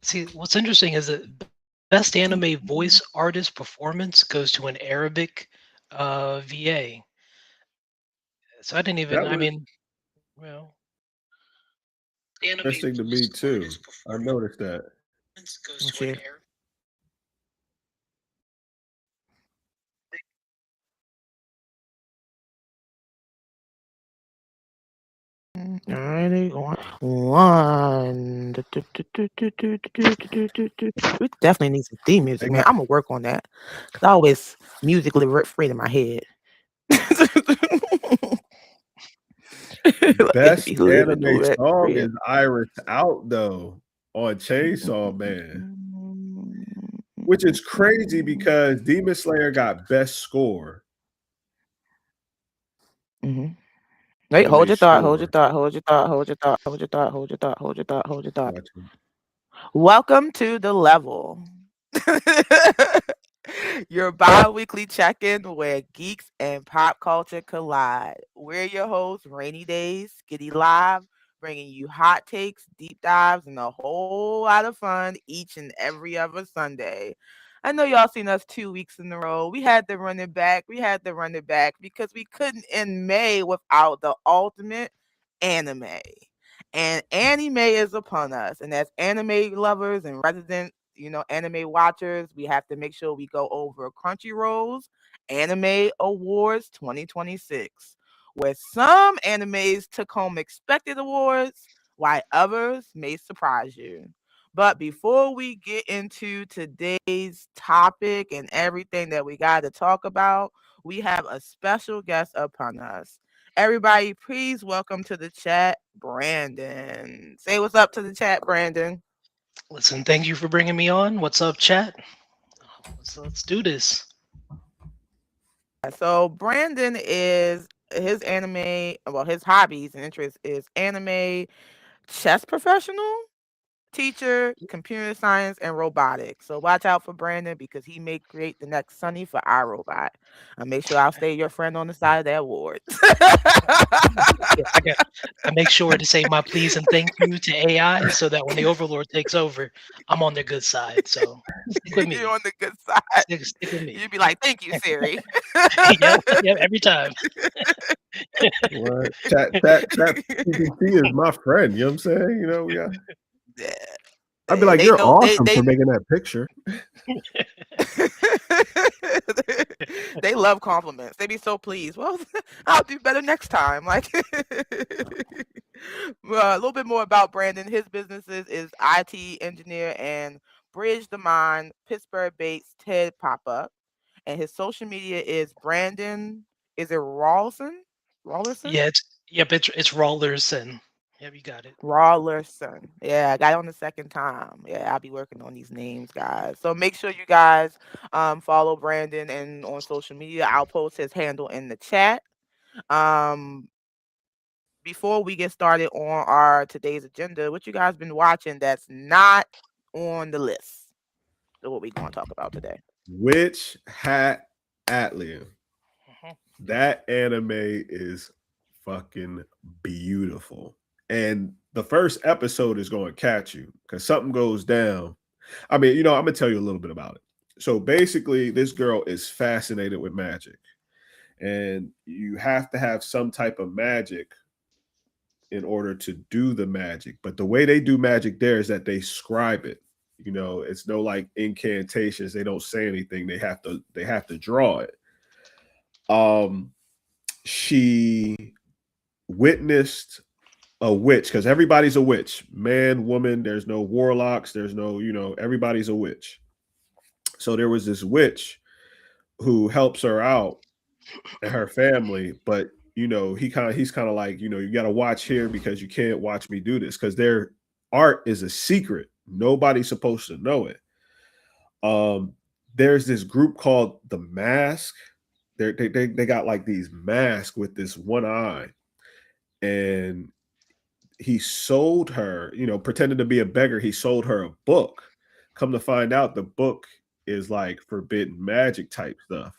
See, what's interesting is that best anime voice artist performance goes to an Arabic VA. So I didn't even. That I was mean, well, interesting to me too. I noticed that. Let's see. Alrighty, one. We definitely need some theme They music, man. got I'm gonna work on that because I always musically free in my head. Like it best be living anime through it. song Free. is Iris Out though on Chainsaw Man, which is crazy because Demon Slayer got best score, Mm-hmm. Wait, hold anime your thought, hold your score. thought, hold your thought, hold your thought, hold your thought, hold your thought, hold your thought, hold your thought. Gotcha. Welcome to the level. Your bi-weekly check-in where geeks and pop culture collide. We're your hosts, Rainy Days, Skitty Live, bringing you hot takes, deep dives, and a whole lot of fun each and every other Sunday. I know y'all seen us 2 weeks in a row. We had to run it back. We had to run it back because we couldn't end May without the ultimate anime. And anime is upon us. And as anime lovers and resident, anime watchers, we have to make sure we go over Crunchyroll's Anime Awards 2026, where some animes took home expected awards, while others may surprise you. But before we get into today's topic and everything that we got to talk about, we have a special guest upon us. Everybody, please welcome to the chat, Brandon. Say what's up to the chat, Brandon. listen. Thank you for bringing me on. What's up, chat? Let's do this. So Brandon is his anime, well, his hobbies and interests is anime, chess professional, teacher, computer science, and robotics. So watch out for Brandon because he may create the next Sunny for iRobot. I'll make sure I'll stay your friend on the side of that award. Yeah, I make sure to say my please and thank you to AI so that when the Overlord takes over, I'm on their good side. So stick with You're me. on the good side. Stick with me. You'd be like, "Thank you, Siri." Yep, yep. Every time. What? Chat GPT is my friend. You know what I'm saying? We got. Yeah, I'd be like, they you're know awesome they for making that picture. they love compliments. They be so pleased. Well, I'll do better next time. Like well, a little bit more about Brandon. His businesses is IT engineer and Bridge the Mind, Pittsburgh based TED pop up. And his social media is Brandon. Is it Rawlson? Rawlerson? Yeah, it's Rollers and yeah, you got it. Rawlerson. Yeah, I got it on the second time. Yeah, I'll be working on these names, guys. So make sure you guys follow Brandon and on social media. I'll post his handle in the chat. Um, Before we get started on our today's agenda, what you guys been watching that's not on the list? So what we going to talk about today? Witch Hat Atlian. Mhm. That anime is fucking beautiful. And the first episode is going to catch you because something goes down. I mean, I'm going to tell you a little bit about it. So basically, this girl is fascinated with magic, and you have to have some type of magic in order to do the magic. But the way they do magic there is that they scribe it. It's no like incantations. They don't say anything. They have to draw it. Um, she witnessed a witch because everybody's a witch, man, woman. There's no warlocks. There's no, everybody's a witch. So there was this witch who helps her out and her family, but he's kind of like, you got to watch here because you can't watch me do this because their art is a secret. Nobody's supposed to know it. Um, there's this group called the Mask. They got like these masks with this one eye, and he sold her, pretending to be a beggar. He sold her a book. Come to find out, the book is like forbidden magic type stuff.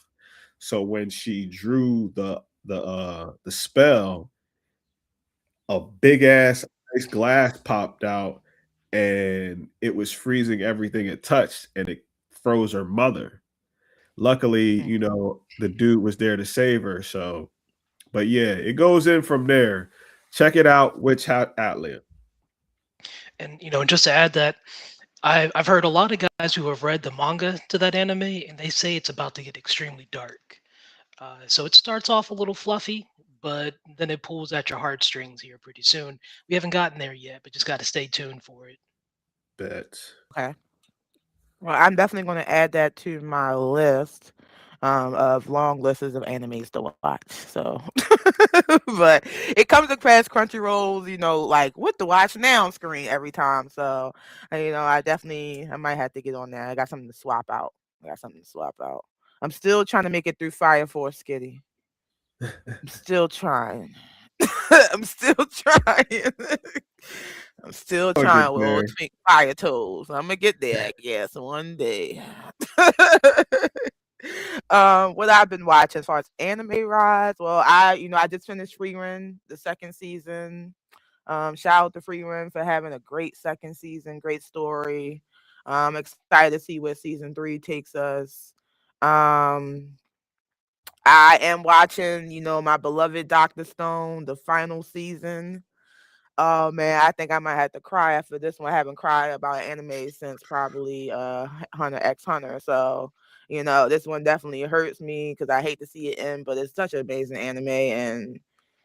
So when she drew the spell, a big ass ice glass popped out, and it was freezing everything it touched, and it froze her mother. Luckily, Mm. the dude was there to save her. So, but yeah, it goes in from there. Check it out, Witch Hat Atlia. And just to add that, I've heard a lot of guys who have read the manga to that anime, and they say it's about to get extremely dark. So it starts off a little fluffy, but then it pulls at your heartstrings here pretty soon. We haven't gotten there yet, but just got to stay tuned for it. Bet. Okay. Well, I'm definitely going to add that to my list of long lists of animes to watch. So, but it comes across Crunchyroll's, like what to watch now screen every time. So, I might have to get on there. I got something to swap out. I got something to swap out. I'm still trying to make it through Fire Force, Skitty. I'm still trying. I'm still trying. I'm still I'll get trying with old there. twink fire toes. I'm gonna get there, I guess, one day. What I've been watching as far as anime rise, well, I just finished Free Run, the second season. Shout out to Free Run for having a great second season, great story. I'm excited to see where season 3 takes us. Um, I am watching, my beloved Doctor Stone, the final season. Oh man, I think I might have to cry after this one. I haven't cried about anime since probably Hunter x Hunter. So, this one definitely hurts me because I hate to see it end, but it's such an amazing anime. And,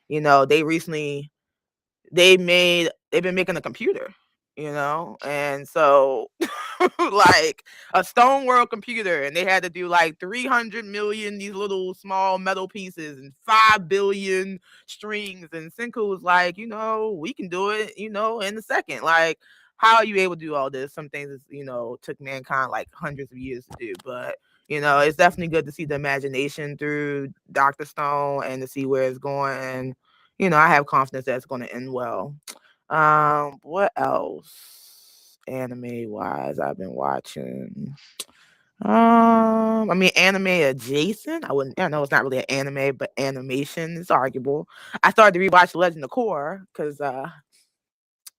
they recently they've been making a computer, and so like a stone world computer, and they had to do like 300 million these little small metal pieces and 5 billion strings, and Senku was like, we can do it, in a second. Like, how are you able to do all this? Some things took mankind like hundreds of years to do, but it's definitely good to see the imagination through Dr. Stone and to see where it's going. And I have confidence that it's going to end well. What else? Anime wise, I've been watching. Anime adjacent. I know it's not really an anime, but animation is arguable. I started to rewatch Legend of Korra because,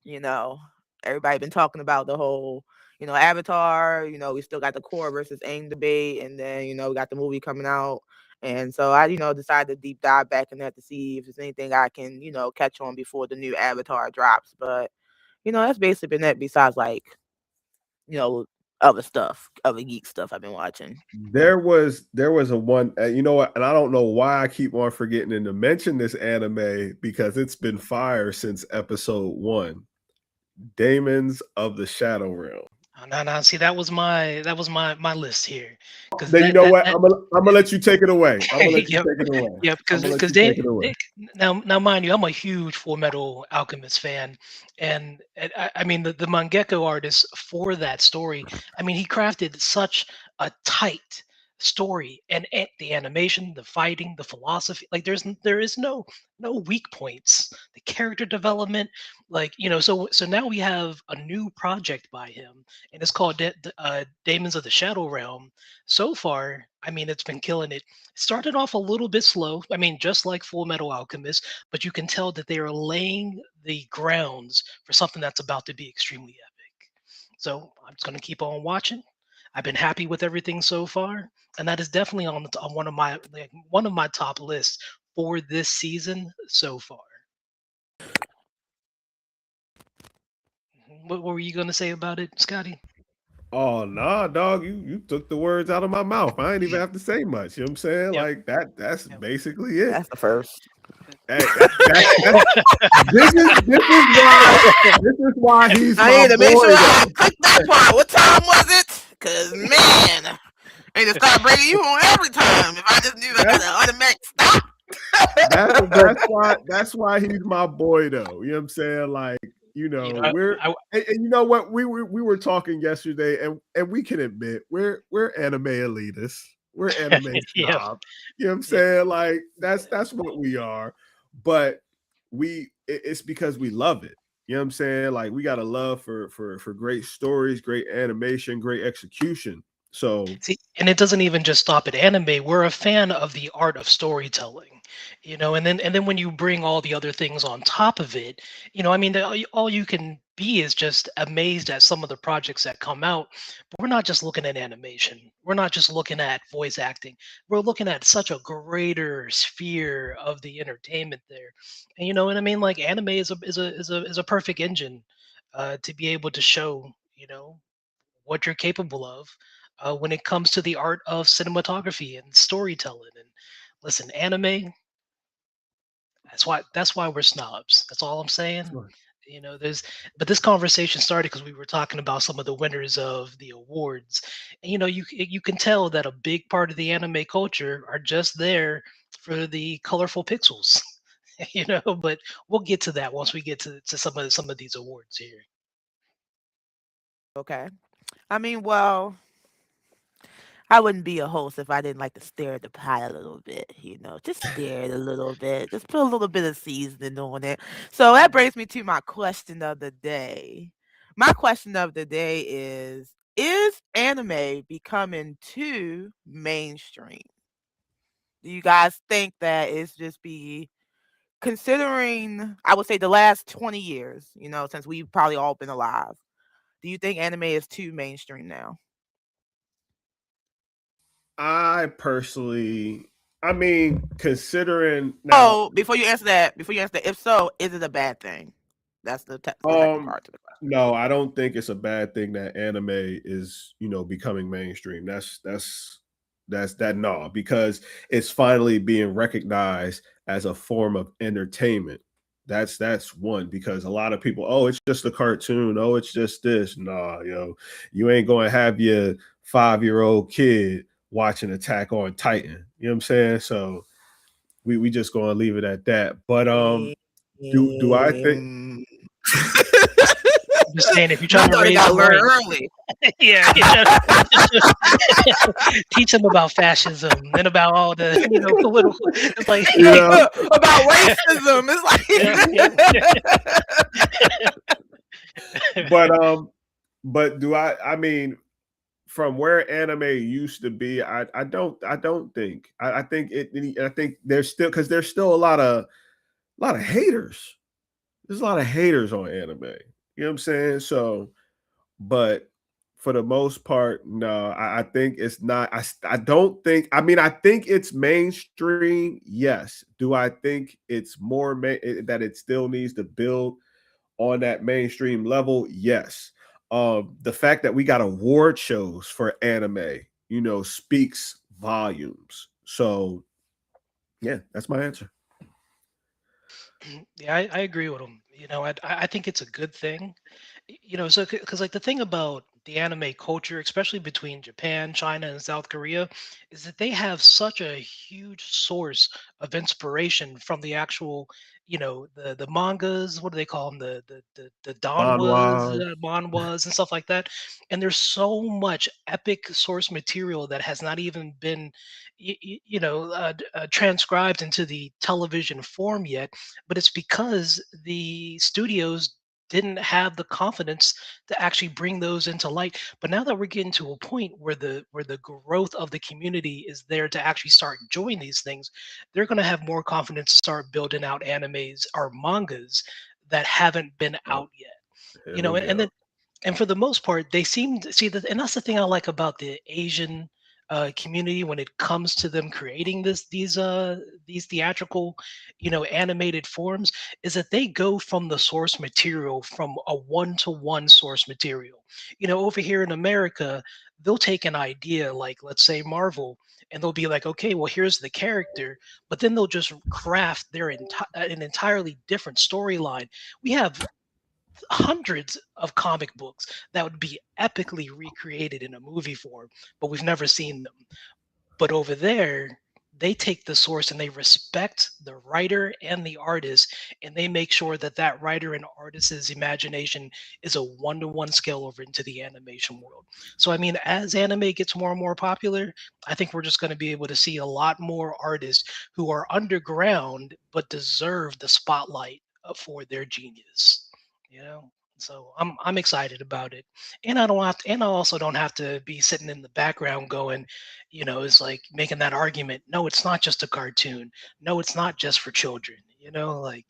you know, everybody been talking about the whole, Avatar. We still got the Korra versus Aang debate, and then we got the movie coming out. And so I, decided to deep dive back in that to see if there's anything I can, catch on before the new Avatar drops. But that's basically been it. Besides, like, you know, other stuff, other geek stuff I've been watching. There was a one, you know what, and I don't know why I keep on forgetting to mention this anime because it's been fire since episode 1. Demons of the Shadow Realm. No, no. See, that was my list here, because Then you know what? I'm gonna let you take it away. I'm gonna let you yep, take it away. yep. I'm Because gonna let because you take it away. now mind you, I'm a huge Full Metal Alchemist fan, and I mean the mangaka artist for that story. I mean, he crafted such a tight story, and the animation, the fighting, the philosophy. Like there is no weak points. The character development, like so now we have a new project by him, and it's called Demons of the Shadow Realm. So far, I mean, it's been killing it. Started off a little bit slow. I mean, just like Full Metal Alchemist, but you can tell that they are laying the grounds for something that's about to be extremely epic. So I'm just going to keep on watching. I've been happy with everything so far, and that is definitely on one of my top lists for this season so far. What were you going to say about it, Scotty? Oh nah, dog, you took the words out of my mouth. I ain't even have to say much. You know what I'm saying? Yep. Like that's Yep. basically it. That's the first. Hey, that's this is why he's I my need to make sure boy I though. click that part. What time was it? Cause man, I need to start bringing you on every time. If I just knew I got That's an automatic stop. that's why he's my boy though. You know what I'm saying? Like, you know, we're I, and you know what? We were talking yesterday and we can admit we're anime elitists. We're anime yeah, snobs. You know what I'm yeah. saying? Like that's what we are. But it's because we love it. You know what I'm saying? Like we got a love for great stories, great animation, great execution. So See, and it doesn't even just stop at anime. We're a fan of the art of storytelling, and then when you bring all the other things on top of it, I mean, all you can B is just amazed at some of the projects that come out. But we're not just looking at animation. We're not just looking at voice acting. We're looking at such a greater sphere of the entertainment there. And you know what I mean? Like anime is a perfect engine to be able to show, what you're capable of when it comes to the art of cinematography and storytelling. And listen, anime, that's why we're snobs. That's all I'm saying. Sure. There's but this conversation started because we were talking about some of the winners of the awards. And you can tell that a big part of the anime culture are just there for the colorful pixels. But we'll get to that once we get to some of these awards here. Okay. I mean, well, I wouldn't be a host if I didn't like to stare at the pie a little bit, just stare it a little bit, just put a little bit of seasoning on it. So that Mhm. brings me to my question of the day. My question of the day is anime becoming too mainstream? Do you guys think that it's just be considering, I would say, the last 20 years, since we've probably all been alive? Do you think anime is too mainstream now? I personally, I mean, considering now, So before you answer that, if so, is it a bad thing? That's the second um, part to the question. no, I don't think it's a bad thing that anime is, becoming mainstream. That's that no, because it's finally being recognized as a form of entertainment. That's one because a lot of people, oh, it's just a cartoon. Oh, it's just this. Nah, you ain't gonna have your 5-year old kid watching Attack on Titan. You know what I'm saying? So we just gonna leave it at that. But do I think Mm. I'm just saying, if you're My trying to daughter raise got to them learn right, early yeah, teach them about fascism and about all the political. It's like, you know? about racism. yeah, yeah. But but do I mean from where anime used to be, I don't think I think I think there's still because there's still a lot of haters. There's a lot of haters on anime. You know what I'm saying? So, but for the most part, no, I think it's not. I don't think. I mean, I think it's mainstream. Yes. Do I think it's more that it still needs to build on that mainstream level? Yes. The fact that we got award shows for anime, speaks volumes. So, yeah, that's my answer. Yeah, I agree with him. I think it's a good thing. So because like the thing about the anime culture, especially between Japan, China, and South Korea, is that they have such a huge source of inspiration from the actual, the mangas. What do they call them? The donwas, Manhwa. manhwas, and stuff like that. And there's so much epic source material that has not even been, transcribed into the television form yet. But it's because the studios didn't have the confidence to actually bring those into light. But now that we're getting to a point where the growth of the community is there to actually start enjoying these things, they're going to have more confidence to start building out animes or mangas that haven't been Oh, out yet. here we And then go. and for the most part, they seem to see that, and that's the thing I like about the Asian community when it comes to them creating these theatrical, animated forms, is that they go from the source material from a one-to-one source material. Over here in America, they'll take an idea like, let's say, Marvel, and they'll be like, okay, well, here's the character, but then they'll just craft an entirely different storyline. We have hundreds of comic books that would be epically recreated in a movie form, but we've never seen them. But over there, they take the source and they respect the writer and the artist, and they make sure that that writer and artist's imagination is a one-to-one scale over into the animation world. So, I mean, as anime gets more and more popular, I think we're just going to be able to see a lot more artists who are underground but deserve the spotlight for their genius. You know, so I'm excited about it, and I also don't have to be sitting in the background going, it's like making that argument. No, it's not just a cartoon. No, it's not just for children. Like,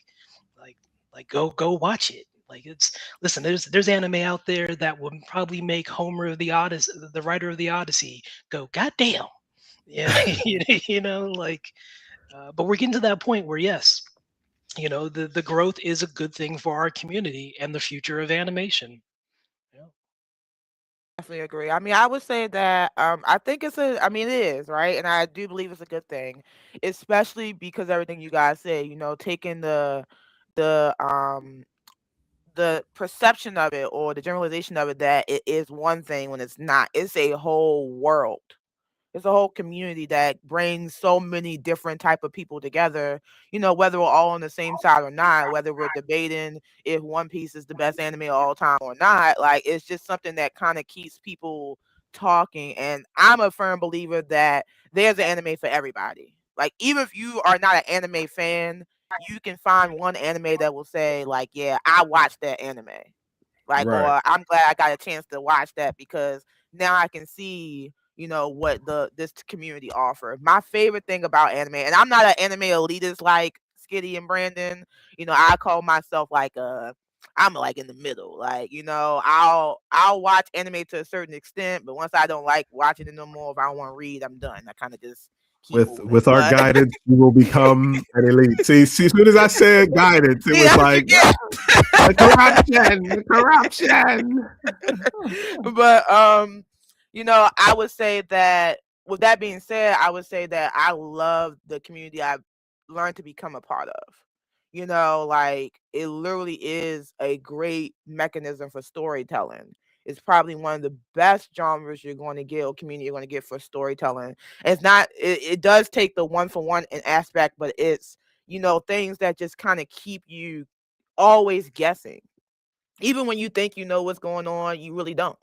like, go watch it. Like it's listen, there's anime out there that would probably make Homer of the Odyssey, the writer of the Odyssey, go, God damn. Yeah, like but we're getting to that point where yes, the growth is a good thing for our community and the future of animation. Yeah. Definitely agree. I mean, I would say that I think I mean, it is, right? And I do believe it's a good thing, especially because everything you guys say, taking the the perception of it or the generalization of it that it is one thing when it's not. It's a whole world. It's a whole community that brings so many different type of people together, whether we're all on the same side or not, whether we're debating if One Piece is the best anime of all time or not. Like, it's just something that kind of keeps people talking. And I'm a firm believer that there's an anime for everybody. Like, even if you are not an anime fan, you can find one anime that will say, like, yeah, I watched that anime. Like, Right. or I'm glad I got a chance to watch that because now I can see, what this community offer. My favorite thing about anime, and I'm not an anime elitist like Skitty and Brandon. I call myself like I'm like in the middle. Like, I'll watch anime to a certain extent, but once I don't like watching it no more, if I don't want to read, I'm done. I kind of just keep moving. With our But guidance, you will become an elite. See, as soon as I said guidance, it see, was that's what you like get. the corruption, the corruption. But I would say that with that being said, I would say that I love the community I've learned to become a part of. Like, it literally is a great mechanism for storytelling. It's probably one of the best genres you're going to get or community you're going to get for storytelling. It's not it does take the one for one in aspect, but it's things that just kind of keep you always guessing. Even when you think you know what's going on, you really don't.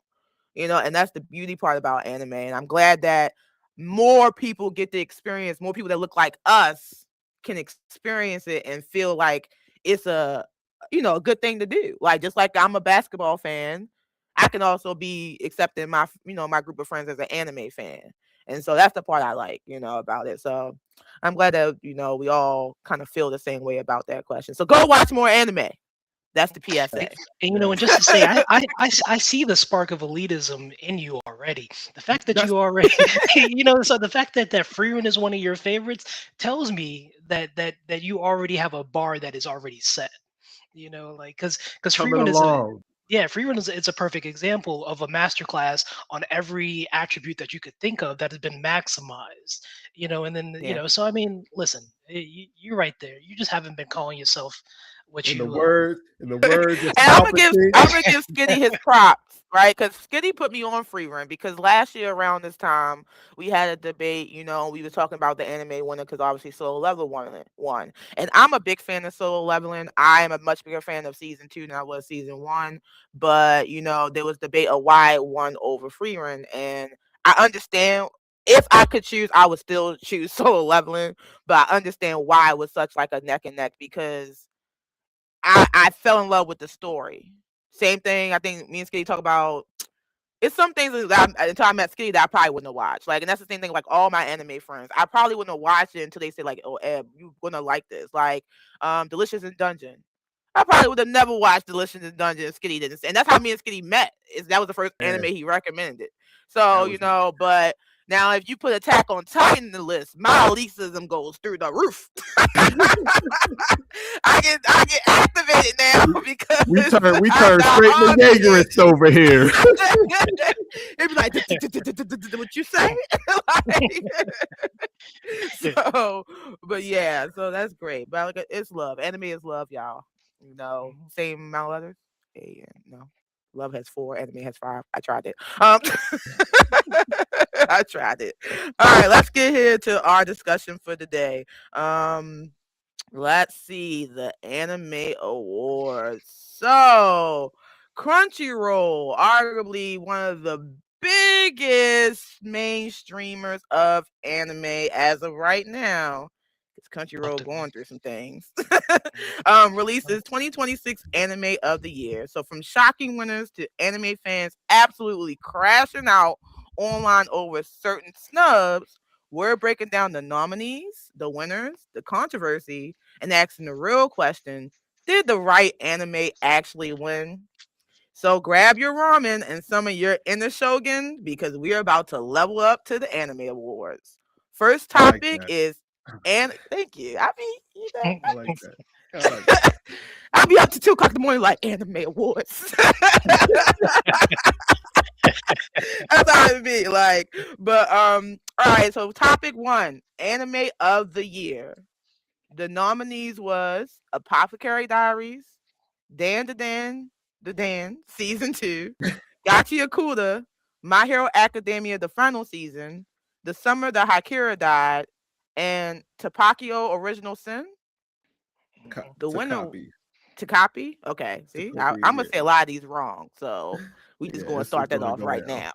And that's the beauty part about anime. And I'm glad that more people get the experience, more people that look like us can experience it and feel like it's a good thing to do. Like, just like I'm a basketball fan, I can also be accepting my group of friends as an anime fan. And so that's the part I like, about it. So I'm glad that, we all kind of feel the same way about that question. So go watch more anime. That's the And, PSA. and just to say, I see the spark of elitism in you already. The fact that That's you already, so the fact that Freerun is one of your favorites tells me that you already have a bar that is already set. Like because coming Freerun is a along. yeah, Freerun is it's a perfect example of a masterclass on every attribute that you could think of that has been maximized. And then Yeah. so I mean, listen, you're right there. You just haven't been calling yourself what In the you words, in the And words of I'm gonna give Palpatine. I'm gonna give Skitty his props, right? Because Skitty put me on free run because last year around this time we had a debate. We were talking about the anime winner because obviously Solo Level won, and I'm a big fan of Solo Leveling. I am a much bigger fan of season 2 than I was season 1, but there was debate of why it won over free run, and I understand. If I could choose, I would still choose Solo Leveling, but I understand why it was such like a neck and neck because I fell in love with the story. Same thing. I think me and Skitty talk about. It's some things that until I met Skitty that I probably wouldn't have watched. Like, and that's the same thing. Like all my anime friends, I probably wouldn't have watched it until they say like, "Oh, Eb, you gonna like this." Like, Delicious in Dungeon. I probably would have never watched Delicious in Dungeon. Skitty didn't, and that's how me and Skitty met. That was the first Yeah, anime he recommended. So that was but now if you put Attack on Titan in the list, my elitism goes through the roof. I get activated now because we I turn got straight to on it. Jaegerist over here. It'd be like, what you say? Like, so, but yeah, so that's great. But like, it's love. Anime is love, y'all. Same amount of letters. Hey, no. Love has 4, anime has 5. I tried it. I tried it. All right, let's get here to our discussion for today. Let's see the anime awards. So, Crunchyroll, arguably one of the biggest mainstreamers of anime as of right now. It's love Crunchyroll to be. going through some things. Releases 2026 anime of the year. So from shocking winners to anime fans absolutely crashing out online over certain snubs, we're breaking down the nominees, the winners, the controversy, and asking the real question: Did the right anime actually win? So grab your ramen and some of your inner shogun because we're about to level up to the anime awards. First I like topic that. is and thank you. I mean, I like that. I like that. I'll be up to 2 o'clock in the morning like anime awards. That's how it be like. But all right. So topic one, anime of the year. The nominees was Apothecary Diaries, Dan the Dan, season two, Gachi Akuda, My Hero Academia, the final season, The Summer That Hakira Died, and Tapakio Original Sin. The To winner copy. to copy. Okay, To see, copy. I'm gonna say a lot of these wrong, so we just Yeah, gonna it's start that going to off go right down. now.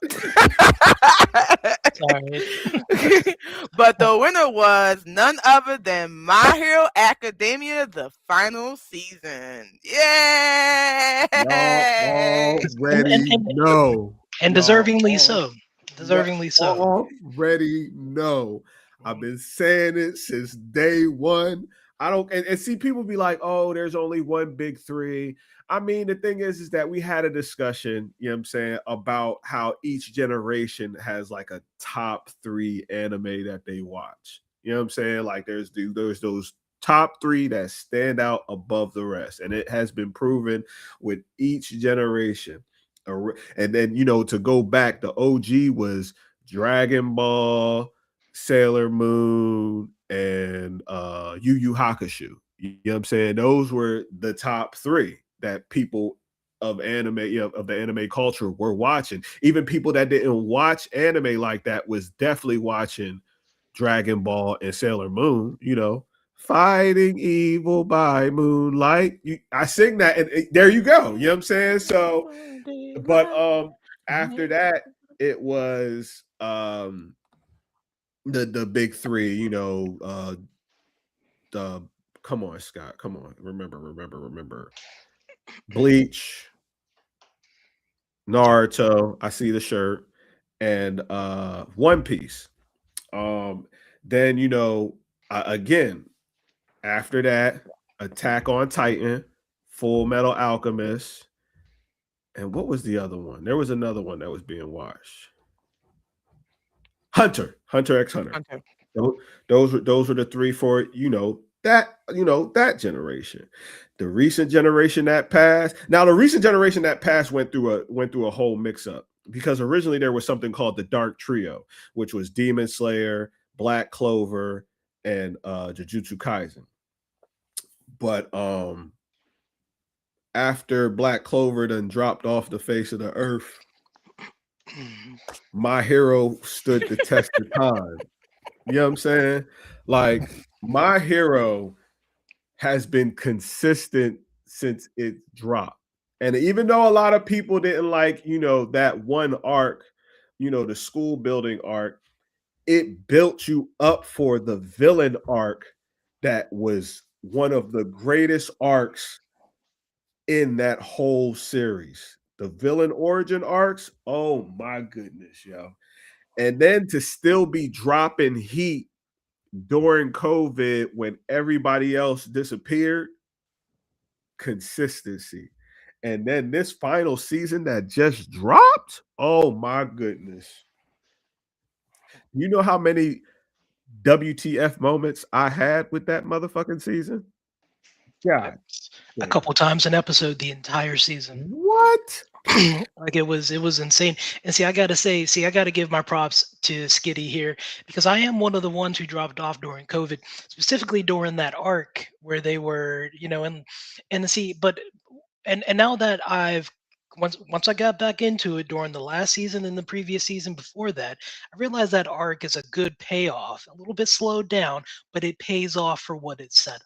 Sorry. But the winner was none other than My Hero Academia, the final season. Y'all Yay! and, and, already and, know. and Y'all deservingly all so. Deservingly so. already know. I've been saying it since day one. I don't and see people be like, oh, there's only one big three. I mean, the thing is that we had a discussion, you know what I'm saying, about how each generation has like a top three anime that they watch. You know what I'm saying? Like there's those top three that stand out above the rest. And it has been proven with each generation. And then, to go back, the OG was Dragon Ball, Sailor Moon, and Yu Yu Hakusho. You know what I'm saying? Those were the top three that people of anime, of the anime culture were watching. Even people that didn't watch anime like that was definitely watching Dragon Ball and Sailor Moon. Fighting evil by moonlight. I sing that, and there you go. You know what I'm saying? So, but after that, it was the big three. The come on, Scott, come on, remember. Bleach, Naruto. I see the shirt, and One Piece. Um, then again, after that, Attack on Titan, Full Metal Alchemist, and what was the other one? There was another one that was being watched. Hunter X Hunter. Hunter. Those were the three for that generation. The recent generation that passed. Now the recent generation that passed went through a whole mix up because originally there was something called the Dark Trio, which was Demon Slayer, Black Clover, and Jujutsu Kaisen. But after Black Clover then dropped off the face of the earth, My Hero stood the test of time. You know what I'm saying? Like My Hero has been consistent since it dropped. And even though a lot of people didn't like, that one arc, the school building arc, it built you up for the villain arc that was one of the greatest arcs in that whole series. The villain origin arcs, oh my goodness, yo. And then to still be dropping heat during COVID when everybody else disappeared, consistency. And then this final season that just dropped, oh my goodness. You know how many WTF moments I had with that motherfucking season? Yep. God A damn. couple times an episode the entire season. What? Like it was insane. And see, I gotta give my props to Skitty here because I am one of the ones who dropped off during COVID, specifically during that arc where they were, and see, but and now that once I got back into it during the last season and the previous season before that, I realized that arc is a good payoff. A little bit slowed down, but it pays off for what it set up.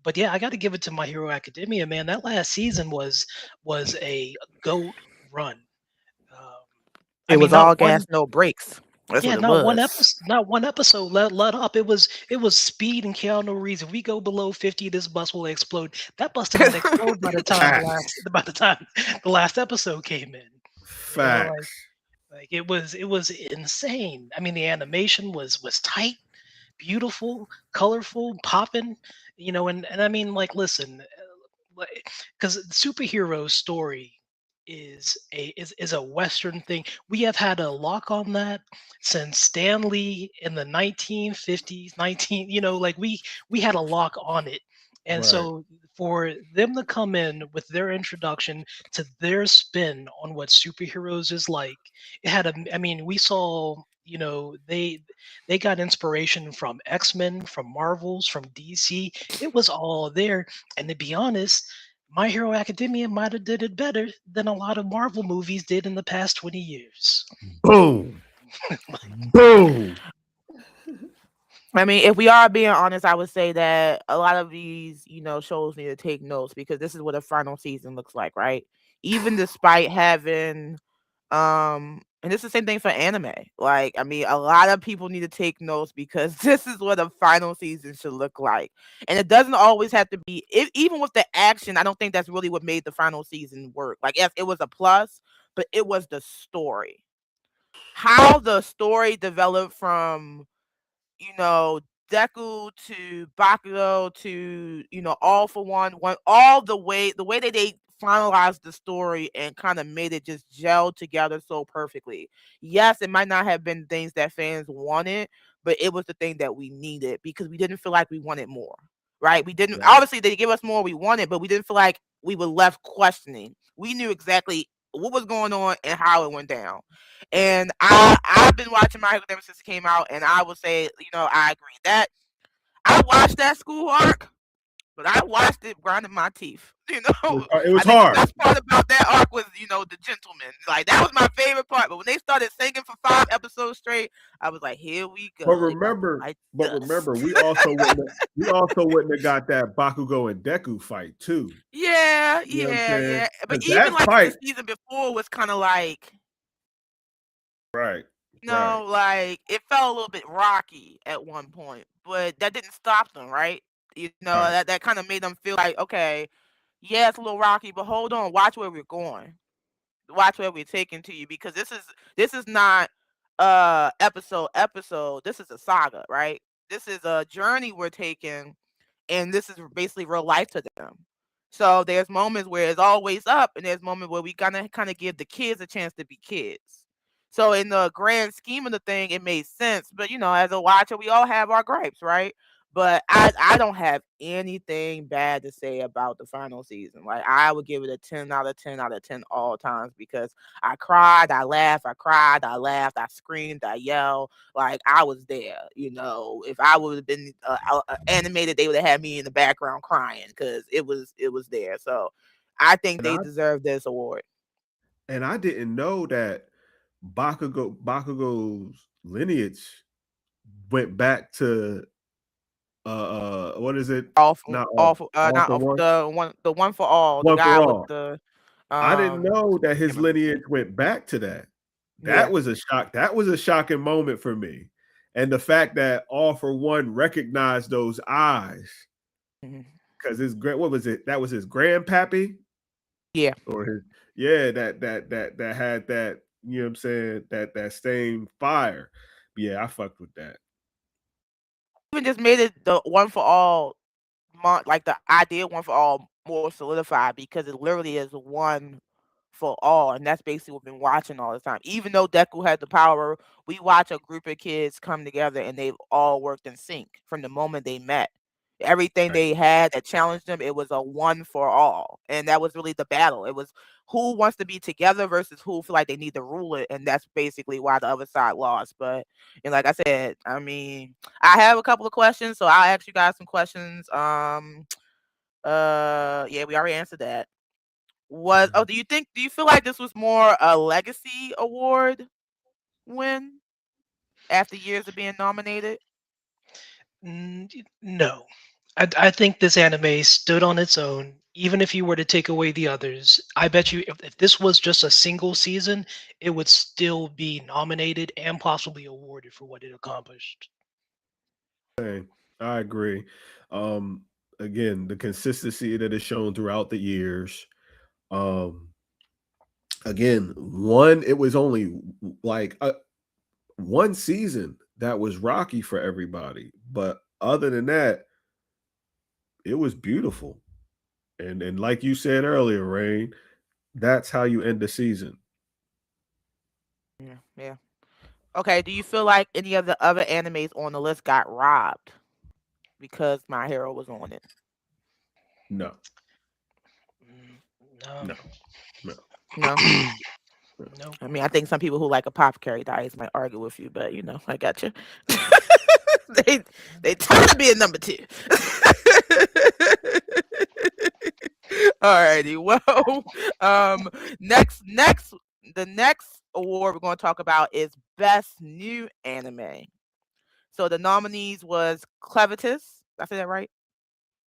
But yeah, I got to give it to My Hero Academia, man. That last season was a goat run. Um, I It mean, was all gas, no brakes. That's what it was. not one episode let up. It was speed and Keanu Reeves. If we go below 50, this bus will explode. That bus did not explode by the time Facts. the last episode came in. Like Facts. like it was insane. I mean, the animation was tight. beautiful, colorful, popping, and I mean, like, listen, because the superhero story is a Western thing. We have had a lock on that since Stan Lee in the 1950s, 19, like we had a lock on it. And Right. so for them to come in with their introduction to their spin on what superheroes is like, it had a I mean, we saw, they got inspiration from X-Men, from Marvels, from DC. It was all there. And to be honest, my Hero Academia might have did it better than a lot of Marvel movies did in the past 20 years. Boom. Boom. I mean, if we are being honest, I would say that a lot of these, shows need to take notes because this is what a final season looks like, right? Even despite having and it's the same thing for anime. Like, I mean, a lot of people need to take notes because this is what a final season should look like. And it doesn't always have to be even with the action, I don't think that's really what made the final season work. Like, yes, it was a plus, but it was the story. How the story developed from you know, Deku to Bakugo to, All for One, all the way that they finalized the story and kind of made it just gel together so perfectly. Yes, it might not have been things that fans wanted, but it was the thing that we needed because we didn't feel like we wanted more. Right? We didn't Right. obviously they give us more we wanted, but we didn't feel like we were left questioning. We knew exactly what was going on and how it went down. And I've been watching My Hero Academia since it came out, and I would say, I agree that I watched that school arc, but I watched it grinding my teeth. It was I think the hard. best part about that arc was, the gentleman. Like that was my favorite part. But when they started singing for 5 episodes straight, I was like, here we But go. They about to remember, bite but dust. remember, we also wouldn't have got that Bakugo and Deku fight too. Yeah, You know what I'm yeah, saying? yeah. But Because even that like the fight, season before was kind of like right, right, like it felt a little bit rocky at one point, but that didn't stop them, right? right. That kind of made them feel like, okay, yeah, it's a little rocky, but hold on, watch where we're going. Watch where we're taking to you because this is not episode. This is a saga, right? This is a journey we're taking and this is basically real life to them. So there's moments where it's always up, and there's moments where we gotta kind of give the kids a chance to be kids. So in the grand scheme of the thing, it made sense. But as a watcher, we all have our gripes, right? But I don't have anything bad to say about the final season. Like I would give it a 10 out of 10 out of 10 all times because I cried, I laughed, I cried, I laughed, I screamed, I yelled. Like I was there. If I would have been animated, they would have had me in the background crying because it was there. So I think And they I deserve this award. and I didn't know that Bakugo's lineage went back to what is it? Awful, Not all, awful. all Not for awful. one, The one for all. The one for guy with all. the I didn't know that his can't remember his lineage name. went back to that. That Yeah. was a shock. That was a shocking moment for me. And the fact that All for One recognized those eyes Mhm. because his what was it? That was his grandpappy Yeah. or his that had that, you know what I'm saying, that same fire. Yeah, I fucked with that. Even just made it the one for all like the idea one for all more solidified because it literally is one for all, and that's basically what we've been watching all the time. Even though Deku had the power, we watch a group of kids come together and they've all worked in sync from the moment they met. Everything Right. they had that challenged them, it was a one for all, and that was really the battle. It was who wants to be together versus who feel like they need to rule it, and that's basically why the other side lost. But and like I said, I mean, I have a couple of questions, so I'll ask you guys some questions. Yeah, we already answered that. Do you feel like this was more a legacy award win after years of being nominated? No. I think this anime stood on its own. Even if you were to take away the others, I bet you if this was just a single season, it would still be nominated and possibly awarded for what it accomplished. Hey, I agree. Um, Again, the consistency that is shown throughout the years. Um, Again, it was only like one season that was rocky for everybody. But other than that, it was beautiful. And like you said earlier, Rain, that's how you end the season. Yeah, yeah. Okay, do you feel like any of the other animes on the list got robbed because My Hero was on it? No, Mm, no. no, no, No. No. I mean, I think some people who like Apothecary Diaries might argue with you, but I got you. they they trying to be a number two. Alrighty. Well, um, next, the next award we're going to talk about is Best New Anime. So the nominees was Clevitus. Did I say that right?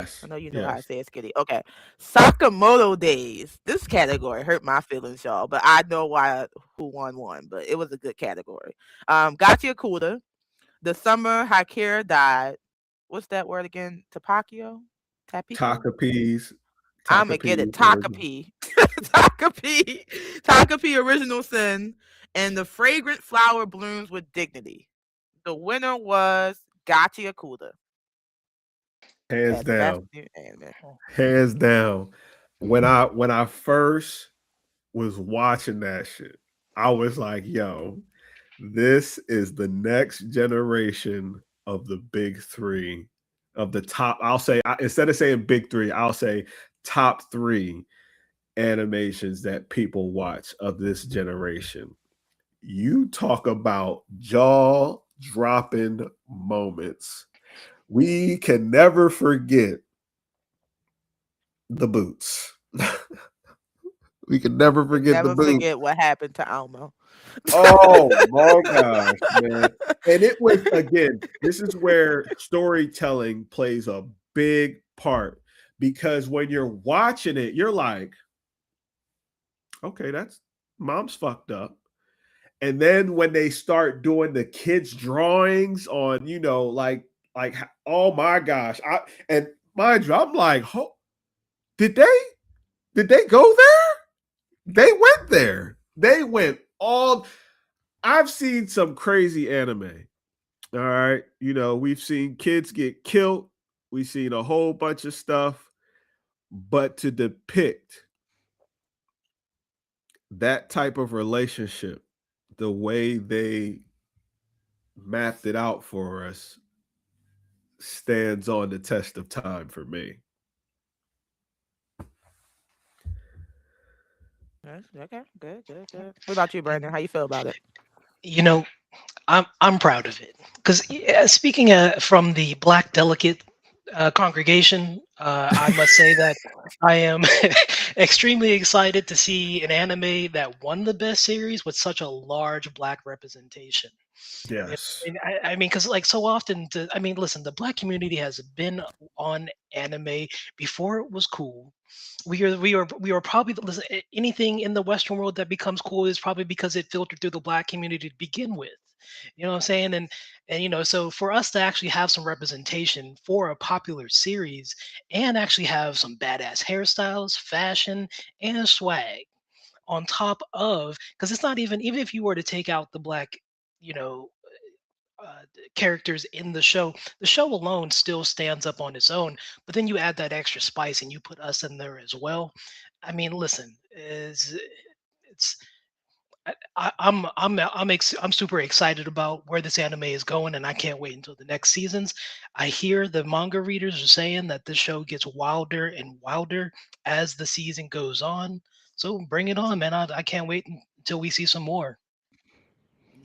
I yes, know you know how I yes. say it, Skitty. Okay. Sakamoto Days. This category hurt my feelings, y'all, but I know why who won, but it was a good category. Gachi Akuda, The Summer Hakira Died. What's that word again? Tapakio? Tapiko? Takapees, I'ma get it. Takapees original. Takapi. Takapi. Takapi Original Sin. And The Fragrant Flower Blooms with Dignity. The winner was Gachi Akuda Hands as best down, new anime. hands down. When I first was watching that shit, I was like, yo, this is the next generation of the big three, of the top. I'll say, instead of saying big three, I'll say top three animations that people watch of this generation. You talk about jaw dropping moments. We can never forget the boots. We can never Can forget the never boots. forget what happened to Almo. Oh my gosh, man. And it was, again, this is where storytelling plays a big part, because when you're watching it, you're like, okay, that's mom's fucked up. And then when they start doing the kids' drawings on, like, oh my gosh. And mind you, I'm like, did they go there? They went there. They went all. I've seen some crazy anime. All right. We've seen kids get killed. We've seen a whole bunch of stuff. But to depict that type of relationship, the way they mapped it out for us, stands on the test of time for me. Yes, okay, good, good, good. What about you, Brandon? How you feel about it? You know, I'm proud of it because, speaking from the Black delegate congregation, I must say that I am extremely excited to see an anime that won the best series with such a large Black representation. Yeah, Yes. I mean, because like so often, I mean, listen, the Black community has been on anime before it was cool. We are probably, listen, anything in the Western world that becomes cool is probably because it filtered through the Black community to begin with. You know what I'm saying? And so for us to actually have some representation for a popular series and actually have some badass hairstyles, fashion, and swag on top of, because it's not even if you were to take out the Black, you know characters in the show alone still stands up on its own. But then you add that extra spice and you put us in there as well. I mean, listen, is it's I'm super excited about where this anime is going, and I can't wait until the next seasons. I hear the manga readers are saying that this show gets wilder and wilder as the season goes on. So bring it on, man! I can't wait until we see some more.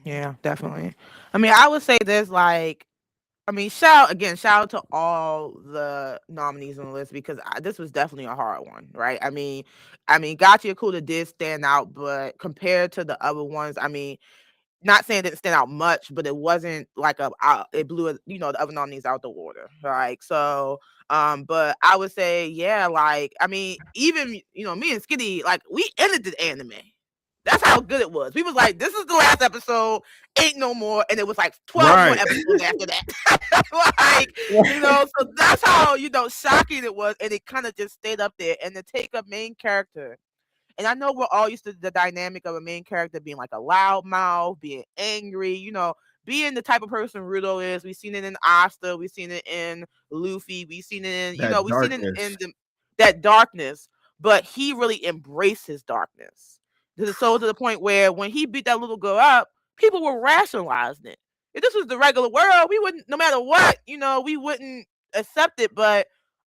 Yeah, definitely. I mean, I would say there's like, I mean, shout out to all the nominees on the list because this was definitely a hard one, right? I mean, Gachi Akuda did stand out, but compared to the other ones, I mean, not saying it didn't stand out much, but it wasn't like it blew the other nominees out the water, right? So, but I would say, yeah, like, I mean, even me and Skitty, like, we ended the anime. That's how good it was. We was like, this is the last episode, ain't no more, and it was like 12 more Right. episodes after that. Like, so that's how shocking it was, and it kind of just stayed up there. And to take a main character, and I know we're all used to the dynamic of a main character being like a loud mouth, being angry, being the type of person Rudo is, we've seen it in Asta, we've seen it in Luffy, we've seen it in, That we've seen it in darkness. that darkness, but he really embraced his darkness. So to the point where when he beat that little girl up, people were rationalizing it. If this was the regular world, we wouldn't, no matter what, we wouldn't accept it. But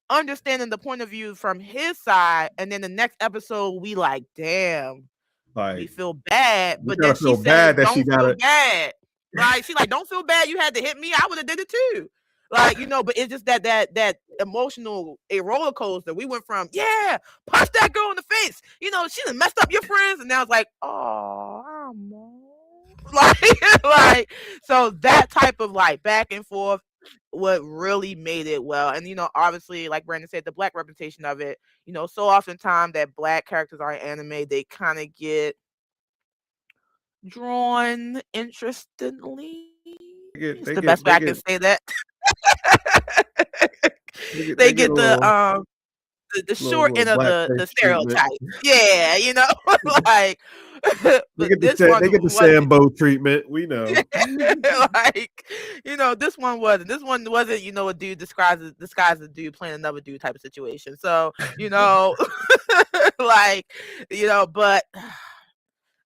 understanding the point of view from his side, and then the next episode, we like, damn, we Like, feel bad. we But gotta then she feel bad said, that she don't got feel it. bad. Like, she like, don't feel bad. You had to hit me. I would have did it too. Like, but it's just that emotional a roller coaster. We went from, yeah, punch that girl in the face. She done messed up your friends. And now it's like, oh, like, so that type of like back and forth, what really made it well. And obviously, like Brandon said, the black representation of it, so oftentimes that black characters are in anime, they kind of get drawn interestingly. It's the best way I can say that. They get the short end of the stereotype. Yeah, like They but get this one the wasn't. Sambo treatment. We know. Like, this one wasn't. This one wasn't, a dude disguised a dude playing another dude type of situation. So, like, but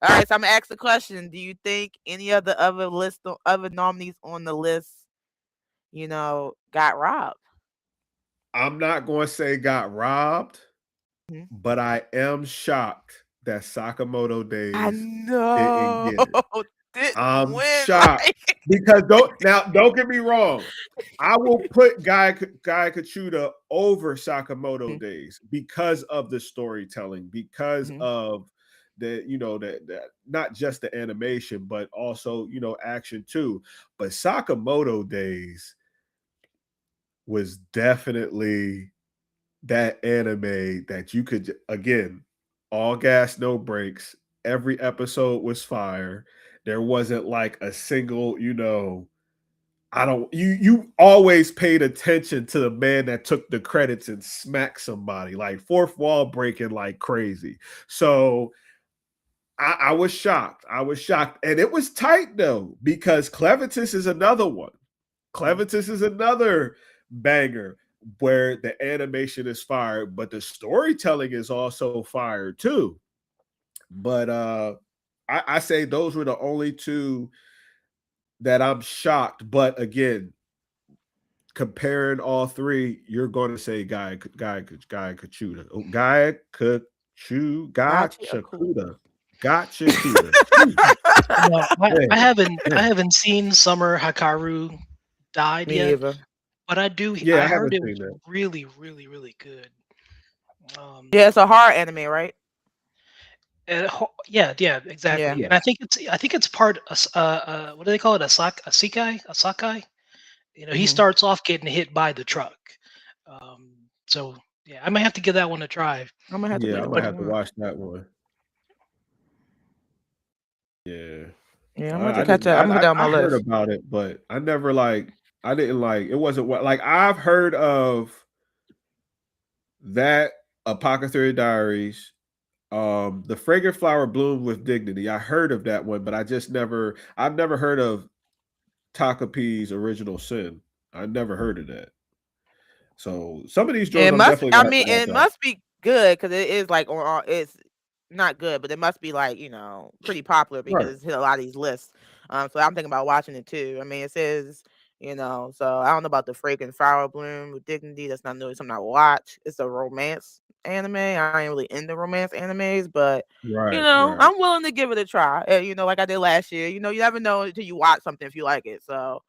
all right, so I'm gonna ask the question. Do you think any of the other nominees on the list, got robbed? I'm not going to say got robbed, Mhm. but I am shocked that Sakamoto I Days didn't know. get it. Didn't I'm win. shocked Like, because don't get me wrong. I will put Guy Kachuda over Sakamoto Mhm, Days because of the storytelling, because mhm. of the that not just the animation, but also action too. But Sakamoto Days was definitely that anime that you could, again, all gas no breaks, every episode was fire. There wasn't like a single I don't you always paid attention to the man that took the credits and smacked somebody, like fourth wall breaking like crazy. So I was shocked. I was shocked. And it was tight though, because Clevitus is another one. Mhm. Clevitus is another banger where the animation is fire, but the storytelling is also fire too. But I say those were the only two that I'm shocked. But again, comparing all three, you're going to say Guy Kachuda. Oh, Guy Gotcha. Cool. Chakuda. Got Chakuda. No, I Man, haven't I man. haven't seen Summer Hikaru died Me yet, either. but Yeah, I I heard haven't it seen was that. really, really, really good. Um, Yeah, it's a horror anime, right? yeah, yeah, Yeah. exactly. Yeah. And I think it's part what do they call it? A sakai. He Mhm. starts off getting hit by the truck. Um, so yeah, I might have to give that one a try. I'm gonna have to Yeah, give I it might a But have to watch. watch that one. Yeah. Yeah, I'm gonna have to I catch didn't up. I'm gonna put that on my I heard list. about it, but I never I didn't it wasn't what like I've heard of that Apothecary Diaries, the Fragrant Flower Bloom with Dignity. I heard of that one, but I've never heard of Takapi's Original Sin. I never heard of that. So some of these joints It I'm must. definitely I gonna have mean, to it watch out. must be good because it is like on. It's not good, but it must be like pretty popular because Right. it's hit a lot of these lists. So I'm thinking about watching it too. I mean, it says So I don't know about the Fragrant Flower Bloom with Dignity. That's not really something I watch. It's a romance anime. I ain't really into romance animes, but Right, right, I'm willing to give it a try. Like I did last year. You never know until you watch something if you like it. So,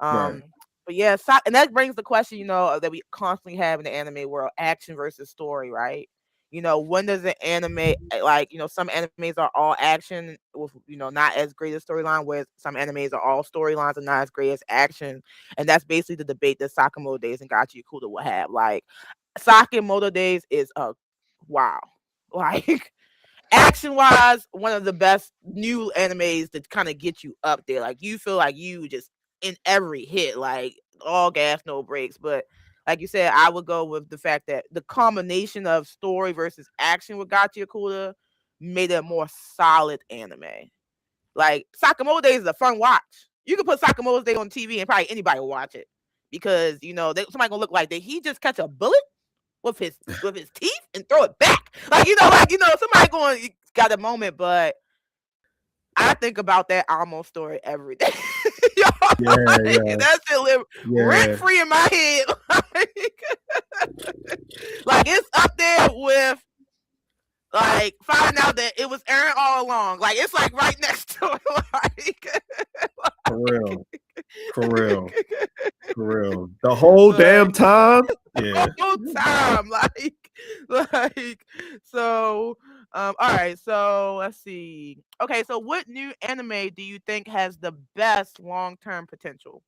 right. um, but yeah, and that brings the question, that we constantly have in the anime world: action versus story, right? When does an anime like, some animes are all action with, not as great a storyline, whereas some animes are all storylines and not as great as action. And that's basically the debate that Sakamoto Days and Gachi Yakuta will have. Like, Sakamoto Days is a wow. Like, action wise, one of the best new animes that kind of get you up there. Like, you feel like you just in every hit, like all gas, no brakes. But like you said, I would go with the fact that the combination of story versus action with Gachi Yakuta made it a more solid anime. Like, Sakamoto Days is a fun watch. You could put Sakamoto's Day on TV and probably anybody will watch it because somebody gonna look like did he just catch a bullet with his teeth and throw it back? Somebody going got a moment, but I think about that almost story every day. That shit live rent free in my head. Like it's up there with like finding out that it was Aaron all along. Like it's like right next to it. For real. The whole damn time. Yeah. The whole time. Like so. All right. So let's see. Okay. So what new anime do you think has the best long-term potential?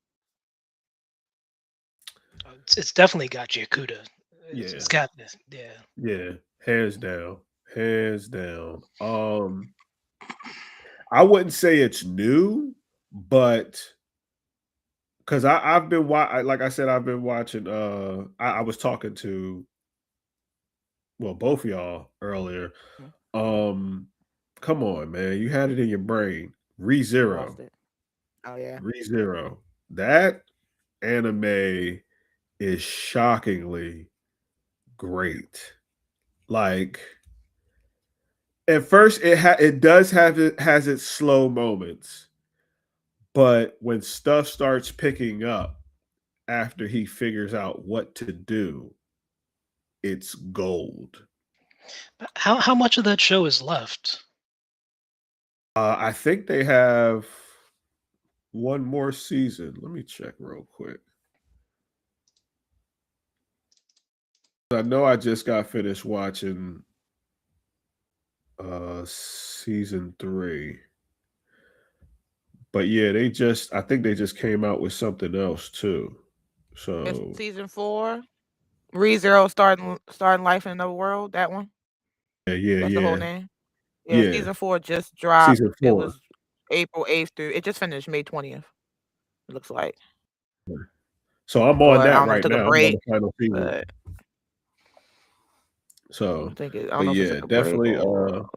It's definitely got Yakuda. Yeah. It's got this. Yeah. Yeah. Hands down. I wouldn't say it's new, but because I've been like I said, I've been watching. I was talking to both of y'all earlier. Come on, man, you had it in your brain. ReZero. Oh yeah. ReZero. That anime is shockingly great. Like at first, it does have has its slow moments, but when stuff starts picking up after he figures out what to do, it's gold. How much of that show is left? I think they have one more season. Let me check real quick. I know I just got finished watching season 3. But yeah, I think they just came out with something else too. It's So season 4. ReZero starting life in another world. That one. That's the whole yeah. name. Yeah, Yeah. season 4 just dropped. Season It 4. was April 8th through. It just finished May 20th. It looks like. So I'm Or on I that don't know if right it took a now. I'm on break, the final season. but So, I don't but know if it yeah, took a break definitely. or.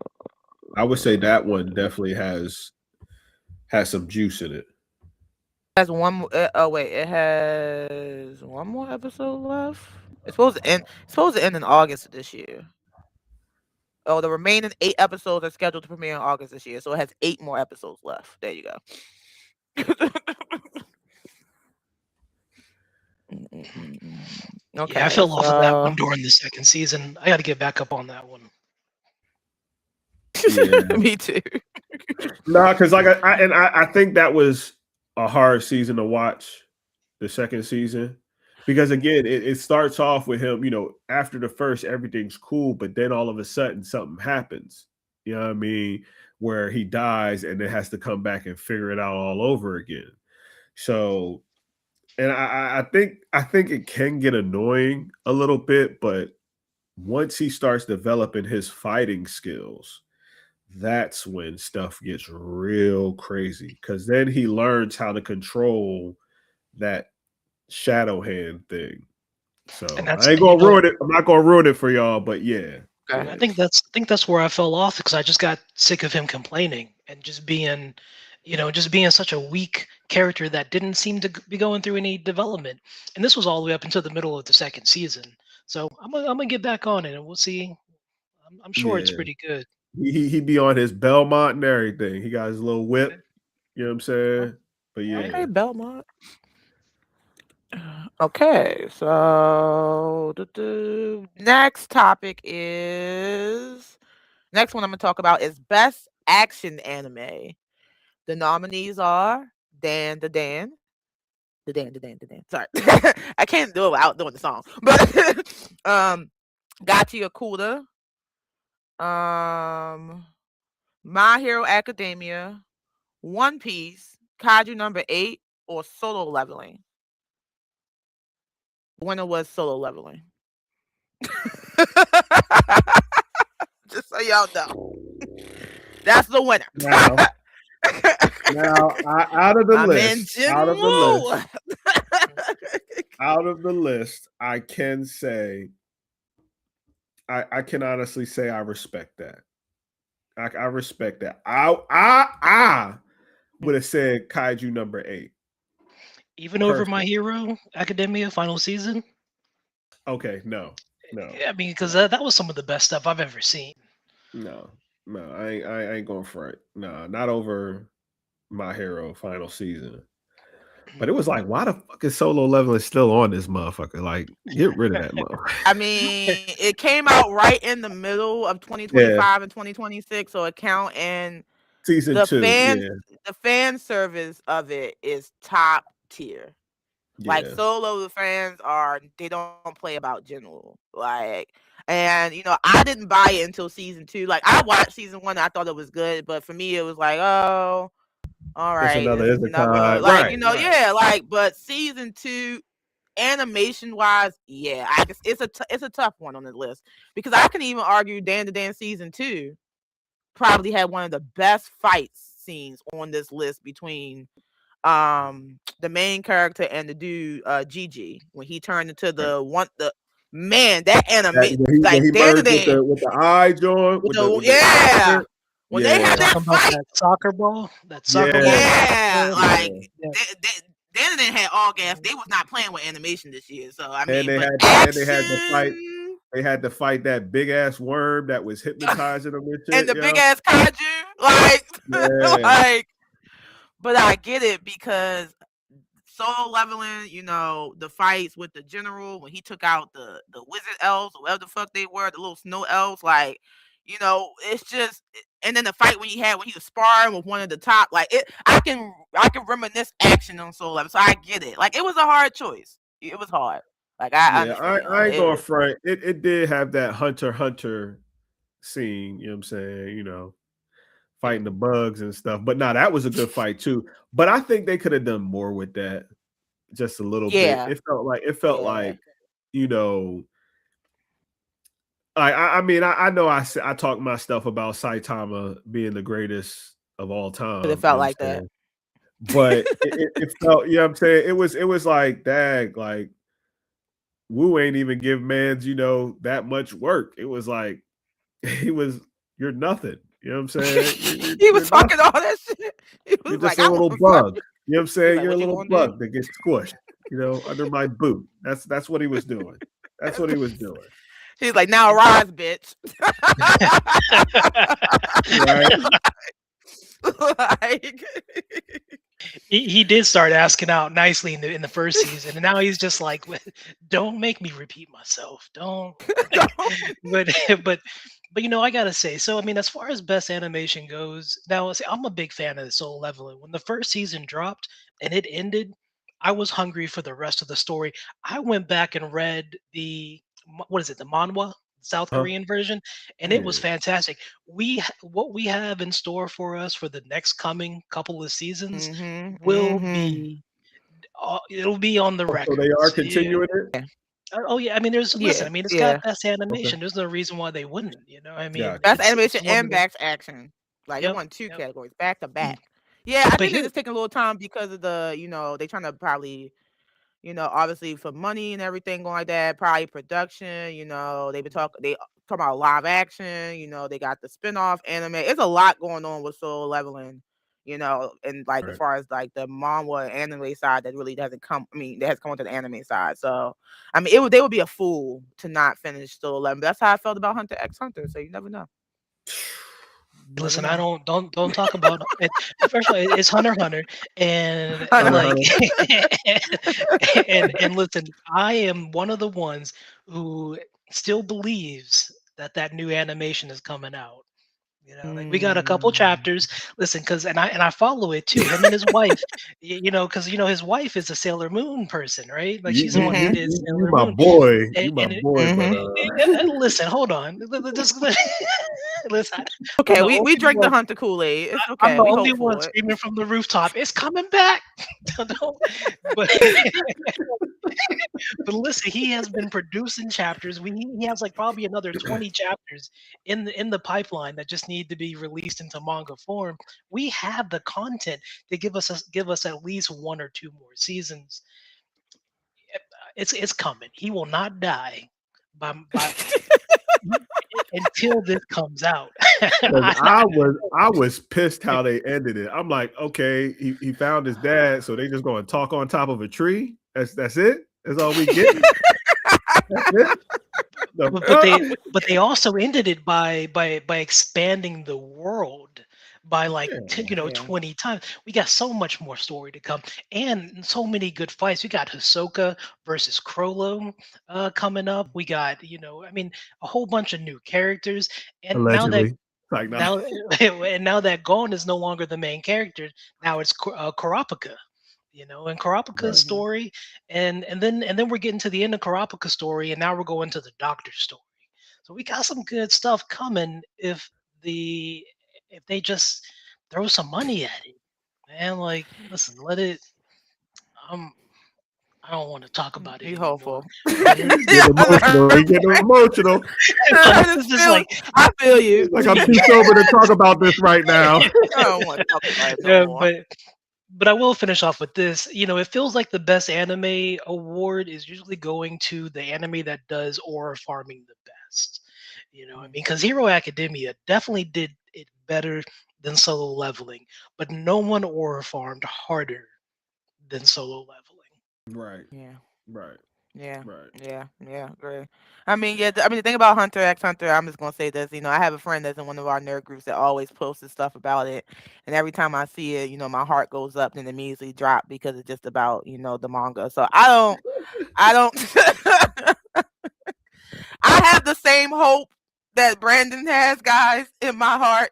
I would say that one definitely has some juice in it. Has one. Oh wait, it has one more episode left. It's supposed to end. It's supposed to end in August of this year. Oh, the remaining 8 episodes are scheduled to premiere in August this year, so it has 8 more episodes left. There you go. Okay, Yeah, I fell off of that so one during the second season. I got to get back up on that one. Yeah. me too. No, because like I think that was a hard season to watch, the second season. Because again, it starts off with him, after the first, everything's cool, but then all of a sudden something happens. You know what I mean? Where he dies and then has to come back and figure it out all over again. So, and I think it can get annoying a little bit, but once he starts developing his fighting skills, that's when stuff gets real crazy. Because then he learns how to control that shadow hand thing. So And I ain't gonna ruin it. I'm not gonna ruin it for y'all, but yeah. I think that's where I fell off because I just got sick of him complaining and just being, just being such a weak character that didn't seem to be going through any development. And this was all the way up until the middle of the second season. So I'm gonna get back on it and we'll see. I'm sure it's Yeah. pretty good. He be on his Belmont and everything. He got his little whip. You know what I'm saying? But yeah. Okay, Belmont. Okay, so next topic is next one I'm gonna talk about is best action anime. The nominees are Dan. Sorry, I can't do it without doing the song. But Gachi Okuda, My Hero Academia, One Piece, Kaiju number 8, or Solo Leveling. The winner was Solo Leveling. Just so y'all know, that's the winner. Now, out of the list, I can say, I can honestly say I respect that. I respect that. I would have said Kaiju number 8. Even over My Perfect. Hero Academia final season. Okay, no, no, I mean, because no, that was some of the best stuff I've ever seen. no, no. I ain't going for it. No, not over My Hero final season. But it was like, why the fuck is Solo Leveling still on this motherfucker? Like, get rid of that motherfucker. I mean, it came out right in the middle of Yeah, 2025 and 2026, so it count, and season the 2. fan Yeah, the fan service of it is top tier. Like yeah. Solo, the fans they don't play about general. Like, and I didn't buy it until season 2. Like, I watched season 1, I thought it was good, but for me it was like, oh, all It's right, another this is another, Isekai. like, Right, right. yeah, like, but season 2, animation wise, yeah, I guess it's a tough one on the list, because I can even argue Dan to Dan season 2 probably had one of the best fight scenes on this list between the main character and the dude Gigi, when he turned into Right. the man, that That, anime, when like he Dan to merged Dan with the eye joint with with the yeah, shit. when they You had Yeah, that talking about fight, that soccer ball? That soccer ball yeah, fight? yeah, like yeah. Yeah. Dan to Dan had all gas. They was not playing with animation this year, so I And mean, but they had to fight. action They had to fight that big ass worm that was hypnotizing them and and shit. the big Yeah, ass kaiju, like, yeah. like, but I get it, because Solo Leveling, the fights with the general when he took out the wizard elves or whatever the fuck they were, the little snow elves, like, it's just, and then the fight when he was sparring with one of the top, like, I can reminisce action on Solo Leveling, so I get it. Like, it was a hard choice. It was hard. Like, I Yeah, understand. I Like, ain't going front. It did have that Hunter scene, you know what I'm saying? Fighting the bugs and stuff. But nah, that was a good fight too. But I think they could have done more with that just a little bit. yeah, It felt yeah. like, you know, I mean, I know I talk my stuff about Saitama being the greatest of all But it time, you felt know what like I'm that. saying? But it felt, you know what I'm saying? It was like, dag, like Wu ain't even give man's, that much work. It was like he was, you're nothing. You know what I'm saying? He was You're talking nothing. all that shit. He You're was just like, a I little want some. bug. You know what I'm He was saying? like, You're a what you little gonna do? bug that gets squished, under my boot. That's what he was doing. That's what he was doing. He's like, now rise, bitch. Right? Like, He did start asking out nicely in the first season, and now he's just like, "Don't make me repeat myself. Don't." don't. but but I gotta say, so I mean, as far as best animation goes, now see, I'm a big fan of the Soul Leveling. When the first season dropped and it ended, I was hungry for the rest of the story. I went back and read what is it, the manhwa, South Huh? Korean version, and it was Yeah. fantastic. What we have in store for us for the next coming couple of seasons Mhm. will Mhm. be it'll be on the Oh, so they are records. Yeah. continuing it? Oh yeah, I mean, Yeah. I mean, it's got Yeah. best Okay. animation. There's no reason why they wouldn't. I mean, Gotcha. That's it's animation one of and the back action. Like, it yep, won two yep. categories back to back. Yeah, I But think they're here, just taking a little time because of they trying to probably, obviously for money and everything going like that, probably production, they talk about live action, they got the spin-off anime. It's a lot going on with Soul Leveling, and like as Right. far as like the manga anime side that really doesn't come, I mean, that has come onto the anime side. So I mean, they would be a fool to not finish Soul 11. That's how I felt about Hunter x Hunter. So you never know. You never listen, I know. don't talk about it. First of all, it's Hunter x Hunter, and I know. Hunter, like, Hunter. and listen, I am one of the ones who still believes that new animation is coming out. Like we got a couple Mm. chapters. Listen, because and I follow it too. Him and his wife, because his wife is a Sailor Moon person, right? Like she's the one who Mhm. did You Sailor my Moon. boy. And, You my and, it, boy, but Mhm. and listen, hold on. Just listen. I'm Okay, the we only drink the one. Hunter Kool-Aid. It's I'm okay. the We only hope one for it. screaming from the rooftop. It's coming back. Don't- but but listen, he has been producing chapters. He has like probably another 20 chapters in the pipeline that just need to be released into manga form. We have the content to give us at least one or two more seasons. It's coming. He will not die by until this comes out. Because I, I was pissed how they ended it. I'm like, okay, he found his dad, so they just going to talk on top of a tree. That's it. That's all we getting. That's it. but but they The- but they also ended it by expanding the world by like yeah, 10, Yeah. 20 times. We got so much more story to come and so many good fights. We got Hisoka versus Krollo coming up. We got, I mean, a whole bunch of new characters. And now that allegedly. Like, nah. now and now that Gon is no longer the main character, now it's Kurapika, and Kurapika's Right. Hmm. story, and then we're getting to the end of Kurapika's story, and now we're going to the Doctor's story. So we got some good stuff coming the if they just throw some money at it, man. Like, listen, let it. Um, I don't want to talk about it He anymore, hopeful. but it's Getting emotional. He getting emotional. but His it's just feelings. like I feel you. Like I'm too sober to talk about this right now. I don't want to talk about it no yeah, more. but I will finish off with this. It feels like the best anime award is usually going to the anime that does aura farming the best. I mean, Mhm. because Hero Academia definitely did it better than Solo Leveling, but no one aura farmed harder than Solo Leveling. Right. Yeah. Right. Yeah, Right. yeah, agree. I mean, yeah, I mean, the thing about Hunter x Hunter, I'm just gonna say this. I have a friend that's in one of our nerd groups that always posts stuff about it, and every time I see it, my heart goes up and immediately drop because it's just about the manga. So I don't, I have the same hope that Brandon has, guys, in my heart.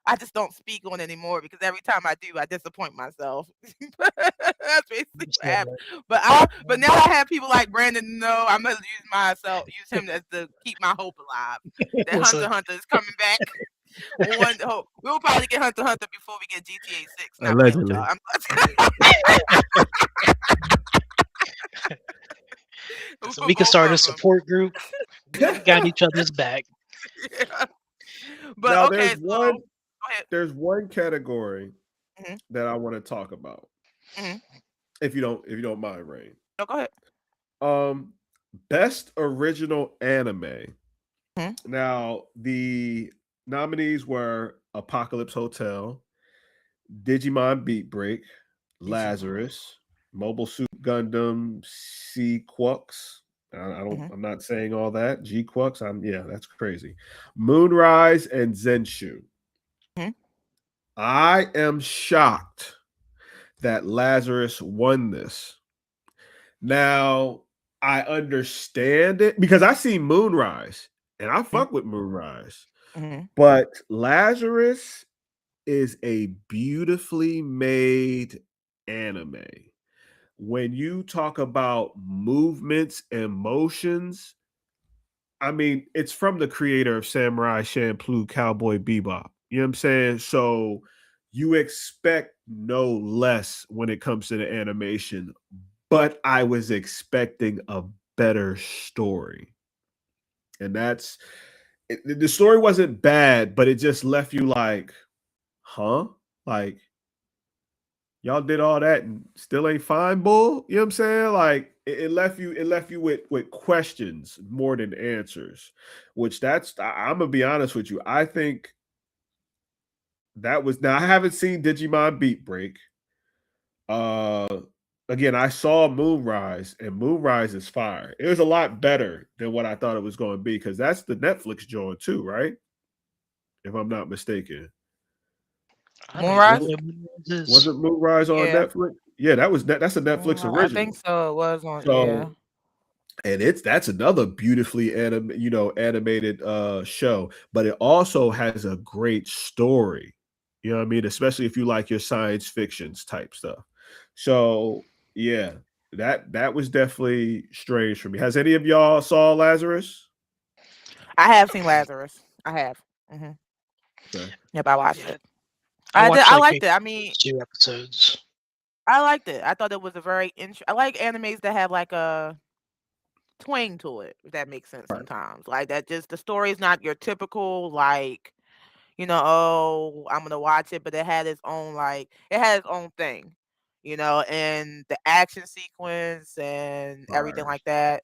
I just don't speak on it anymore because every time I do, I disappoint myself. That's basically what Understand happened. that. But now I have people like Brandon. No, I'm gonna use him as to keep my hope alive. That Hunter Listen, x Hunter is coming back. We'll probably get Hunter x Hunter before we get GTA 6. Not playing with y'all. Allegedly. listen, For we can both start a of them. support group. We got each other's back. Yeah. But Now okay, so go ahead. there's one category Hmm. that I want to talk about. Hmm. If you don't mind, Rain. No, go ahead. Um Best original anime. Hmm. Now the nominees were Apocalypse Hotel, Digimon Beat Break, Digimon. Lazarus, Mobile Suit Gundam, C Quux. I don't. Hmm. I'm not saying all that. G Quux. Yeah, that's crazy. Moonrise and Zenshu. Hmm. I am shocked that Lazarus won this. Now I understand it because I see Moonrise and I Hmm. fuck with Moonrise, Hmm. but Lazarus is a beautifully made anime. When you talk about movements and motions, I mean, it's from the creator of Samurai Champloo Cowboy Bebop. You know what I'm saying? So you expect no less when it comes to the animation, but I was expecting a better story. And the story wasn't bad, but it just left you like, huh? Like, y'all did all that and still ain't fine, bull. You know what I'm saying? Like it left you with questions more than answers. Which I'm gonna be honest with you. I think that was now I haven't seen Digimon Beat Break. Uh Again, I saw Moonrise, and Moonrise is fire. It was a lot better than what I thought it was going to be because that's the Netflix joint too, right? If I'm not mistaken. I don't even know Moonrise? Wasn't what Moonrise is. wasn't Moonrise on Yeah. Netflix? Yeah, that's a Netflix Moonrise. I think original. so. It was on. Yeah. So and that's another beautifully animated show, but it also has a great story. You know what I mean? Especially if you like your science fictions type stuff. So yeah, that was definitely strange for me. Has any of y'all saw Lazarus? I have seen Lazarus. I have. Hmm. Okay. Yep, I watched Yeah, it. I I did. watched I like liked maybe it. I the mean, first two episodes. I liked it. I thought it was a very I like animes that have like a twang to it, if that makes sense Right. sometimes. Like that just the story is not your typical like, oh, I'm gonna watch it, but it had its own thing, and the action sequence and everything Fire. like that.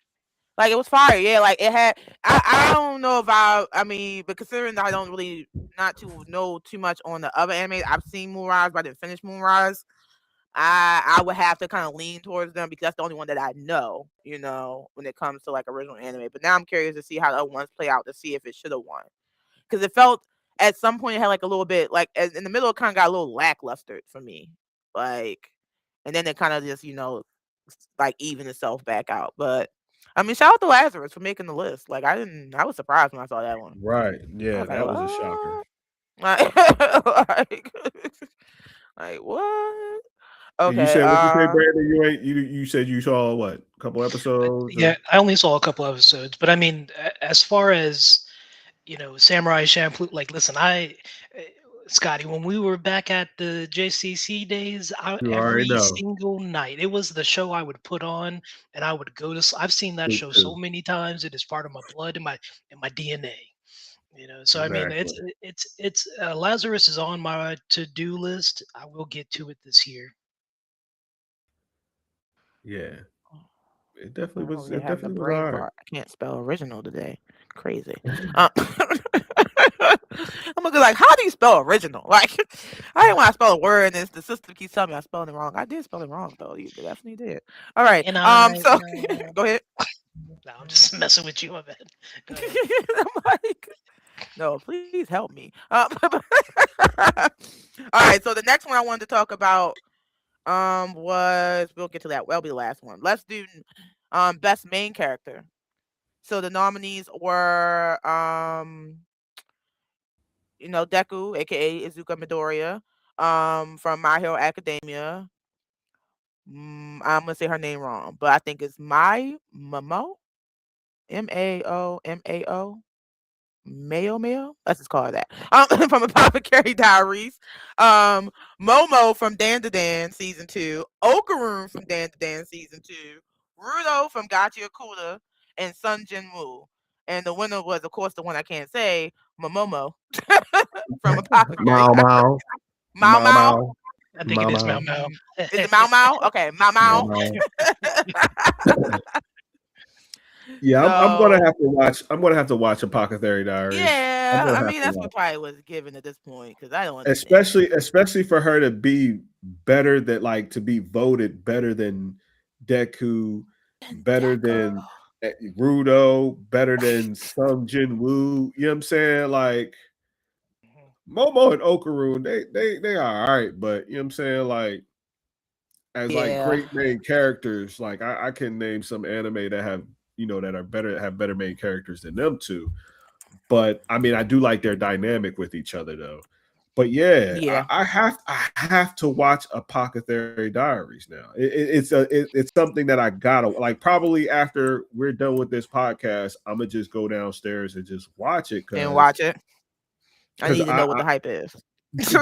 Like it was fire, yeah. Like it had. I don't know if I mean, but considering that I don't really not to know too much on the other anime, I've seen Moonrise, but I didn't finish Moonrise. I would have to kind of lean towards them because that's the only one that I know, when it comes to like original anime. But now I'm curious to see how the other ones play out to see if it should have won because it felt at some point it had like a little bit like in the middle it kind of got a little lackluster for me, like, and then it kind of just like even itself back out. But I mean, shout out to Lazarus for making the list. Like I was surprised when I saw that one. Right. I Yeah, was like, that was a shocker. what? Like, like what? And you Okay. said what you say, Brandon? You ain't you said you saw what? A couple episodes Yeah, or I only saw a couple episodes, but I mean, as far as Samurai Champloo, like, listen, eh, Scotty, when we were back at the JCC days, you already every know. single night, it was the show I would put on, and I would go to. I've seen that Me show so too. many times; it is part of my blood and my DNA. So I mean, Exactly. it's Lazarus is on my to do list. I will get to it this year. Yeah. It I'm definitely over was here it having a definitely was brain all right. fart. I can't spell original today. Crazy. I'm gonna be like, how do you spell original? Like, I didn't want to spell a word, and the system keeps telling me I'm spelling it wrong. I did spell it wrong though. You definitely did. All right. And I, So go ahead. no, I'm just messing with you, my man. Go ahead. I'm like, no, please help me. All right. So the next one I wanted to talk about was we'll get to that. That'll be the last one. Let's do best main character. So the nominees were Deku, aka Izuka Midoriya, from My Hero Academia. I'm gonna say her name wrong, but I think it's Mai Mamo, Mao, Mayo. Let's just call her that. From Apothecary Diaries. Momo from Dan to Dan season 2. Okaroon from Dan to Dan season 2. Rudo from Gachi Akuda, and Sun Jin Woo. And the winner was, of course, the one I can't say, Momomo from Apothecary Mau Diaries. Mau. Mao Mau Mao. Mau. I think it Mau is Mau Mau. Mau. Is it Mao Mao? Okay, Mao Mau Mao. Mau. Yeah, I'm gonna So have to watch. I'm gonna have to watch Apothecary Diaries. I'm yeah, gonna I have mean to that's watch, what probably was given at this point because I don't understand. especially for her to be better than like to be voted better than Deku, And better Deco. than Rudo, better than Sung Jin Woo. You know what I'm saying? Like Momo and Okaroon, they are all right, but you know what I'm saying? Like as like Yeah. great main characters, like I can name some anime that have that are better have better main characters than them two. But I mean, I do like their dynamic with each other though. But yeah, Yeah. I have to watch Apothecary Diaries now. It's something that I gotta like. Probably after we're done with this podcast, I'm gonna just go downstairs and just watch it And because watch it. I because need to know what the hype is.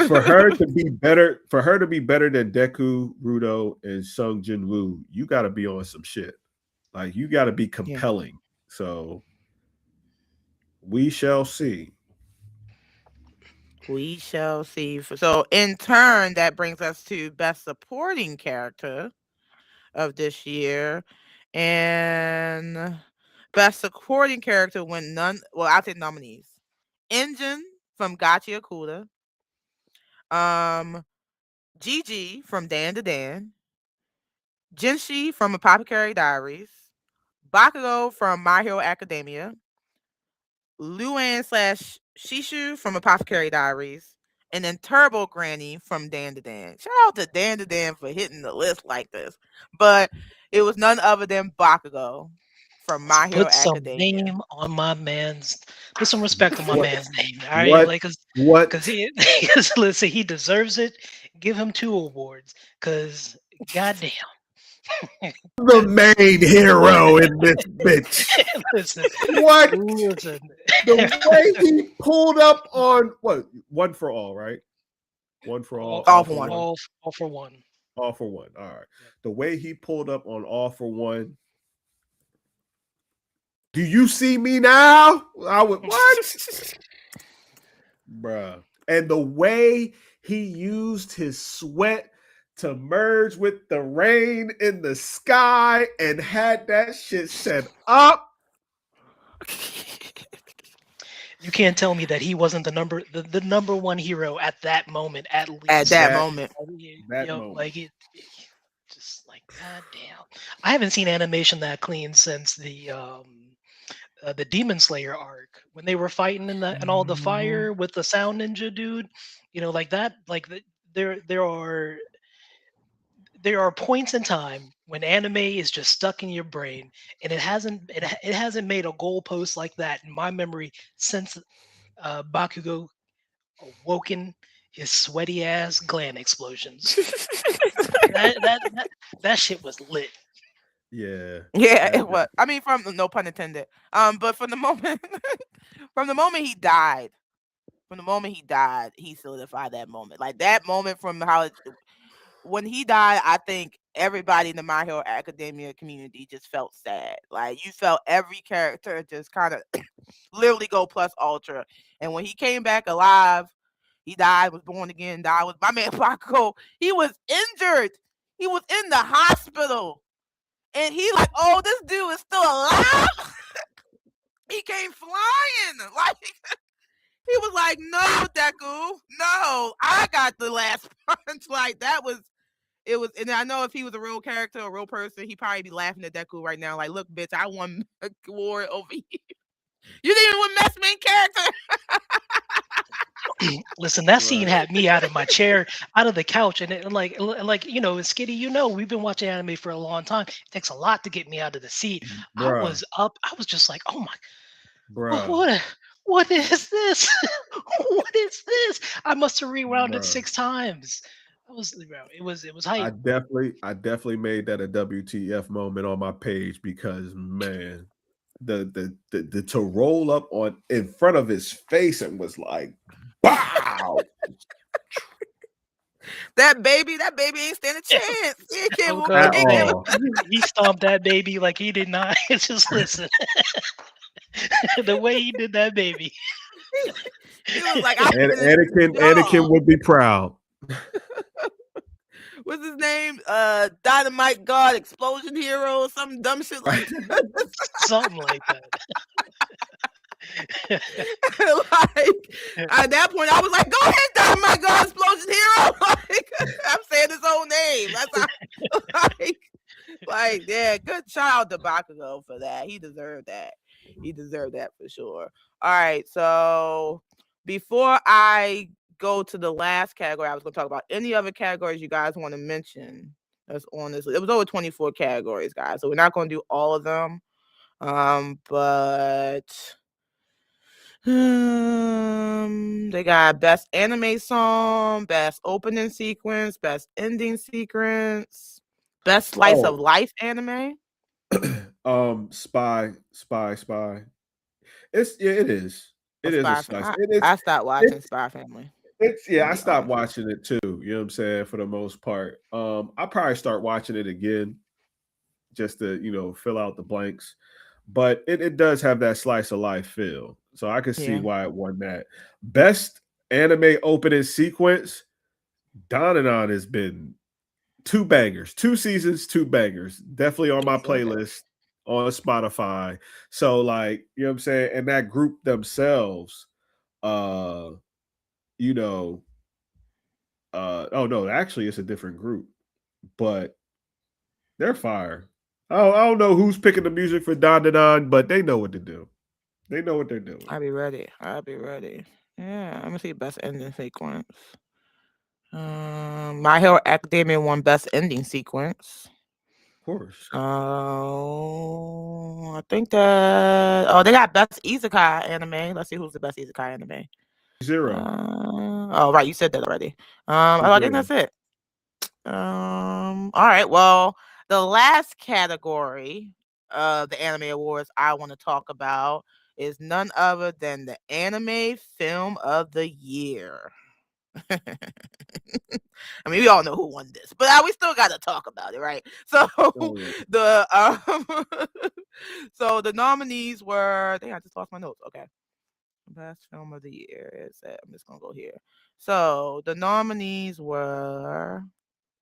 for her to be better than Deku, Rudo, and Sung Jin Woo, you got to be on some shit. Like you got to be Yeah. compelling. So we shall see. We shall see. So in turn, that brings us to best supporting character of this year. And best supporting character went none. Well, I'll take nominees. Engine from Gachi Akuda. Um, Gigi from Dan to Dan. Jinshi from Apothecary Diaries. Bakugo from My Hero Academia. Luan slash Shishu from Apothecary Diaries. And then Turbo Granny from Dan to Dan. Shout out to Dan to Dan for hitting the list like this. But it was none other than Bakugo from Let's My Hero put some Academia. name on my man's. Put some respect on my What man's name. All right, what like, cause what he, cause listen, he deserves it. Give him 2 awards. Cause goddamn, the main hero in this bitch? listen, What listen. the way he pulled up on what one for all, right? One for all, all All for for one. one, all for one. all for one. All right. Yep. The way he pulled up on all for one. Do you see me now? I would what? Bruh. And the way he used his sweat to merge with the rain in the sky and had that shit set up. You can't tell me that he wasn't the number one hero at that moment, at At that least. That moment. that moment. Like just like god damn. I haven't seen animation that clean since the Demon Slayer arc when they were fighting in all the Mhm. fire with the Sound Ninja dude. Like that. There are points in time when anime is just stuck in your brain, and it hasn't made a goalpost like that in my memory since Bakugo awoken his sweaty ass gland explosions. That shit was lit. Yeah. Yeah, That, it was. I mean, from no pun intended. But from the moment, from the moment he died, he solidified that moment. Like that moment from when he died, I think everybody in the My Hero Academia community just felt sad. Like you felt every character just kind of literally go plus ultra. And when he came back alive, he died, was born again, died was my man Paco. He was injured. He was in the hospital. And he like, oh, this dude is still alive. He came flying. Like he was like, no, Deku, no, I got the last punch. Like that was it was, and I know if he was a real character, a real person, he'd probably be laughing at Deku right now. Like, look, bitch, I won a war over you. You didn't even win best main character. Listen, that scene right. had me out of my chair, out of the couch, and Skitty, we've been watching anime for a long time. It takes a lot to get me out of the seat. I Bruh. was up. I was just like, oh my, what, Bruh. what, what is this? What is this? I must have rewound it Bruh. 6 times. It was I hype. definitely, I definitely made that a WTF moment on my page because man, the to roll up on in front of his face and was like, "Bow!" That baby ain't stand a chance. He can't Oh move. At God, He can't man, all. he stomped that baby like he did not. It's just listen, the way he did that baby. he was like, I And finished Anakin y'all. would be proud. What's his name? Dynamite God, Explosion Hero, some dumb shit like that. Something like Like at that point, I was like, "Go ahead, Dynamite God, Explosion Hero!" Like I'm saying his own name. That's how, like, yeah, good child to Bakugo for that. He deserved that. He deserved that for sure. All right, so before I go to the last category, I was going to talk about any other categories you guys want to mention. That's on this. It was over 24 categories, guys. So we're not going to do all of them. But they got best anime song, best opening sequence, best ending sequence, best slice of Oh, life anime. spy. It's yeah, it is. Oh, It is a Spy slice. Family. It is I stopped watching it's Spy Family. it's I'm yeah, gonna I be stopped honest with watching it too. You know what I'm saying? For the most part. I'll probably start watching it again just to, fill out the blanks. But it does have that slice of life feel. So I can you. see Yeah, why it won that. Best anime opening sequence, Donanon has been two bangers, 2 seasons, two bangers. Definitely on he my deserved it. playlist on Spotify. So like, you know what I'm saying? And that group themselves, uh, you know, oh no, actually it's a different group, but they're fire. I don't know who's picking the music for Don Don, but they know what to do. They know what they're doing. I'll be ready. I'll be ready. Yeah, I'm gonna see best ending sequence. My Hero Academia won best ending sequence. Of course. So I think that they got best isekai anime. Let's see who's the best isekai anime. Zero. Oh right, you said that already. I think Zero. that's it. All right. Well, the last category of the anime awards I want to talk about is none other than the anime film of the year. I mean, we all know who won this, but we still got to talk about it, right? So Oh yeah. the so the nominees were. Dang, I just lost my notes. Okay, best film of the year is that. I'm just gonna go here. So the nominees were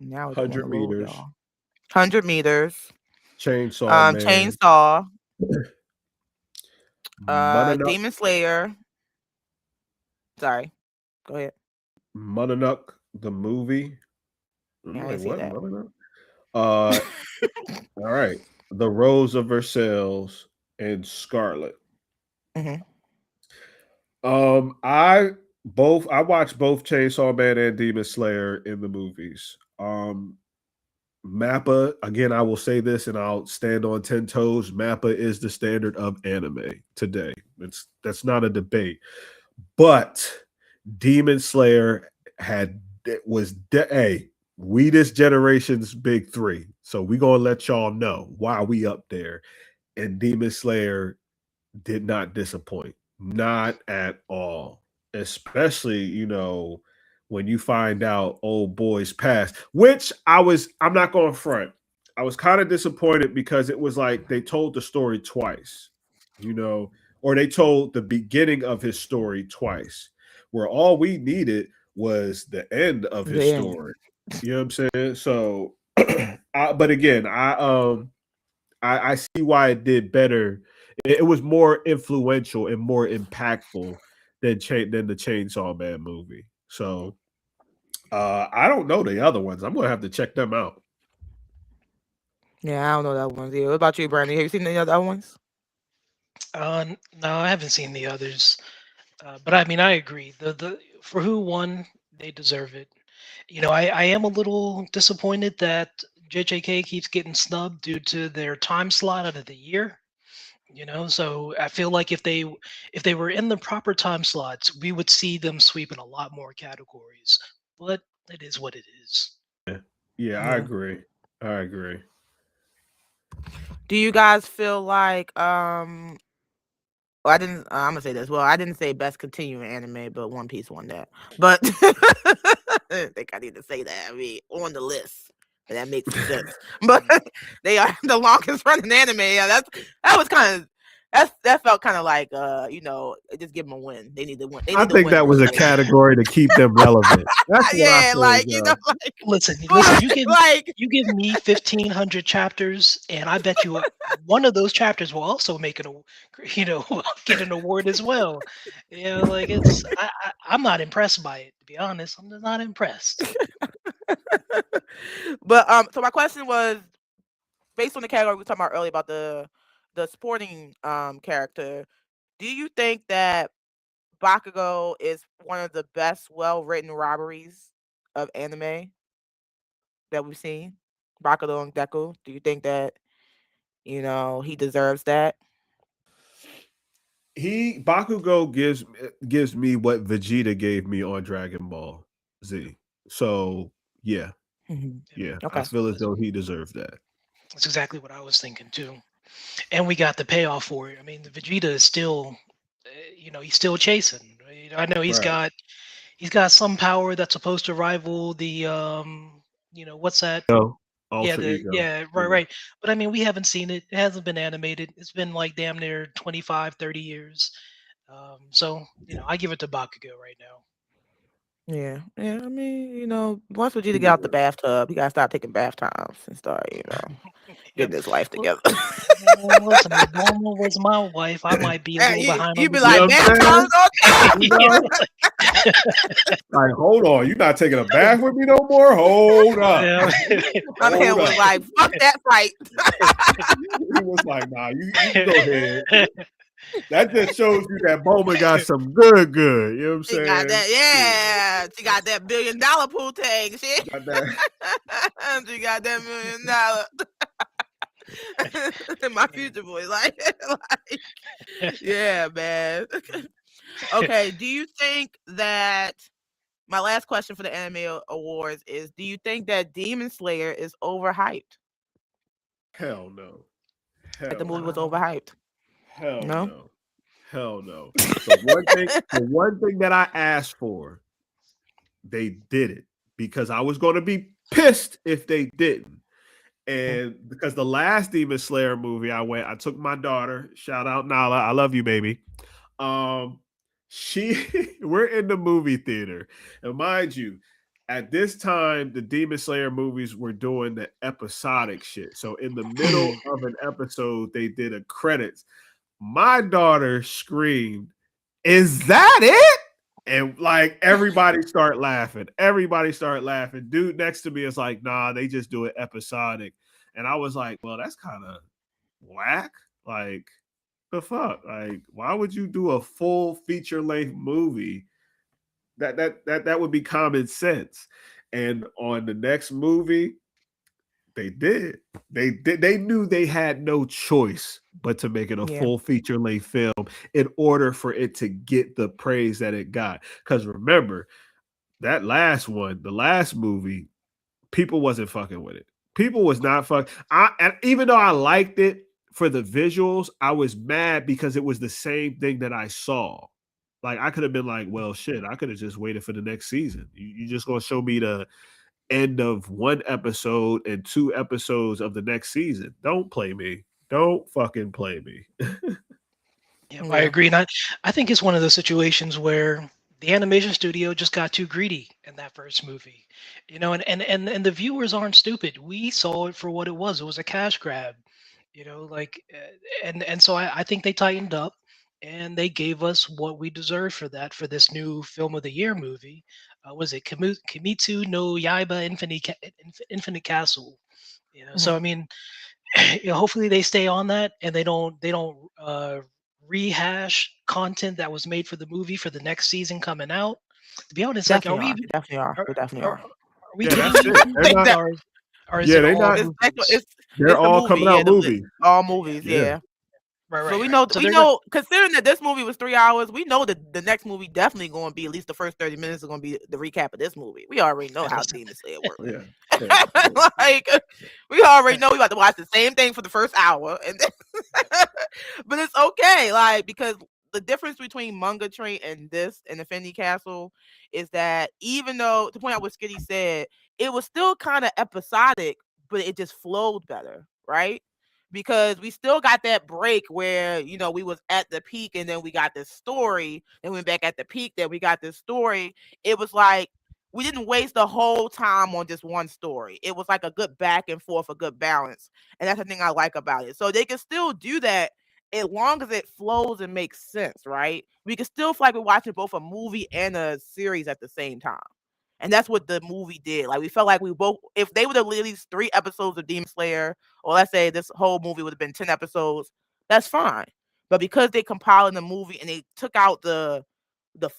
Now we're going on 100 the road, meters, y'all. 100 meters. Chainsaw Man, Chainsaw. Mononuk, Demon Slayer. Sorry. Go ahead. Mononuk, the movie. I'm Yeah, I like, didn't see what? that. Mononuk? Uh, all right. The Rose of Versailles and Scarlet. Hmm. I I watched both Chainsaw Man and Demon Slayer in the movies. Mappa, again, I will say this and I'll stand on 10 toes. Mappa is the standard of anime today. That's not a debate. But Demon Slayer had hey, we this generation's big three. So we gonna let y'all know why we up there. And Demon Slayer did not disappoint. Not at all. Especially, when you find out old boy's past, which I'm not going front. I was kind of disappointed because it was like they told the story twice, you know, or they told the beginning of his story twice, where all we needed was the end of his The end. story. You know what I'm saying? So, but again, I see why it did better. It was more influential and more impactful than the Chainsaw Man movie. So I don't know the other ones. I'm gonna have to check them out. Yeah, I don't know that one. Yeah. What about you, Brandy? Have you seen any other ones? No, I haven't seen the others. But I mean, I agree. The for who won, they deserve it. I am a little disappointed that JJK keeps getting snubbed due to their time slot out of the year. So I feel like if they were in the proper time slots, we would see them sweeping a lot more categories. But it is what it is. Yeah, yeah, I Yeah. agree. I agree. Do you guys feel like well, I didn't. I'm gonna say this. Well, I didn't say best continuing anime, but One Piece won that. But I didn't think I need to say that. I mean, on the list, but that makes some sense. But they are the longest running anime. Yeah, that was kind of that felt kind of like just give them a win. They need to win. They I need to think win that this was a year. category to keep them relevant. That's what I Yeah, feel, like yo. like Listen. like You give me 1,500 chapters, and I bet you one of those chapters will also make get an award as well. Like I'm not impressed by it, to be honest. I'm just not impressed. but so my question was based on the category we were talking about earlier about the sporting character. Do you think that Bakugo is one of the best well written robberies of anime that we've seen? Bakugo and Deku. Do you think that he deserves that? Bakugo gives me what Vegeta gave me on Dragon Ball Z. So yeah, Mhm. Yeah, yeah, I Okay. that's feel as that's though he deserves that. that's exactly what I was thinking too. And we got the payoff for it. I mean, the Vegeta is still, he's still chasing. I know Right. he's got some power that's supposed to rival the what's that? No, Yeah, Ultra Ego. right, Yeah. right. But I mean, we haven't seen it. It hasn't been animated. It's been like damn near 25, 30 years. So I give it to Bakugo right now. Yeah. Yeah. I mean, once Vegeta get out the bathtub, he gotta stop taking bath times and start, Yep. getting his life L- together. Listen, if Bulma was my wife, I might be a Yeah, little behind on you the be You know like, what I'm bath Vegeta. times? saying? Okay. You Yeah, know, like, hold on, you're not taking a bath with me no more. Hold up, yeah. My man hold was up. like, fuck that fight. He was like, nah, you can go ahead. That just shows you that Bowman got some good. You know what I'm She got saying? that, Yeah, yeah. She got that $1 billion pool tag. She, got that. she got that $1 million. My future boy, like, yeah, man. Okay, do you think that my last question for the anime awards is: do you think that Demon Slayer is overhyped? Hell no. Like the Hell movie was no. No. overhyped? Hell No. no. Hell no. The one thing that I asked for, they did it because I was going to be pissed if they didn't. And because the last Demon Slayer movie I took my daughter, shout out Nala, I love you, baby. Um, she we're in the movie theater. And mind you, at this time, the Demon Slayer movies were doing the episodic shit. So in the middle of an episode, they did a credits. My daughter screamed, "Is that it?" And like everybody start laughing. Everybody start laughing. Dude next to me is like, "Nah, they just do it episodic." And I was like, "Well, that's kind of whack. Like, the fuck? Like, why would you do a full feature length movie? That would be common sense." And on the next movie, they did. They did. They knew they had no choice but to make it a Yeah. full feature length film in order for it to get the praise that it got. Because remember, that last one, the last movie, people wasn't fucking with it. People was not fuck. And even though I liked it for the visuals, I was mad because it was the same thing that I saw. Like I could have been like, well, shit, I could have just waited for the next season. You just gonna show me the end of one episode and 2 episodes of the next season. Don't play me. Don't fucking play me. Yeah, I Yeah. agree. And I think it's one of those situations where the animation studio just got too greedy in that first movie. And the viewers aren't stupid. We saw it for what it was. It was a cash grab. And so I think they tightened up and they gave us what we deserved for that for this new film of the year movie. Was it Kimitsu no Yaiba Infinite Castle? So I Mhm. mean, hopefully they stay on that and they don't rehash content that was made for the movie for the next season coming out. To be honest, like, Definitely are. They definitely are. They definitely are, are. are we Yeah, getting that's new it. They're movies, not. That- or is Yeah, it they all not. it's like movies? They're it's the all movie. coming Yeah, out movies. all Yeah, yeah, movies. Yeah. Yeah. right, So right, we right. know So we they're going. know considering that this movie was 3 hours, we know that the next movie definitely going to be at least the first 30 minutes is going to be the recap of this movie. We already know how Listen, Demon Slayer works. Yeah. Yeah. Yeah. Like we already know we about to watch the same thing for the first hour, and but it's okay, like because the difference between Manga Train and this and Infinity Castle is that even though to point out what Skitty said, it was still kind of episodic, but it just flowed better, right? Because we still got that break where we was at the peak and then we got this story, then we went back at the peak, then we got this story. It was like we didn't waste the whole time on just one story. It was like a good back and forth, a good balance. And that's the thing I like about it. So they can still do that as long as it flows and makes sense, right? We can still feel like we're watching both a movie and a series at the same time. And that's what the movie did. Like we felt like we both, if they would have released 3 episodes of Demon Slayer, or let's say this whole movie would have been 10 episodes, that's fine. But because they compiled in the movie and they took out the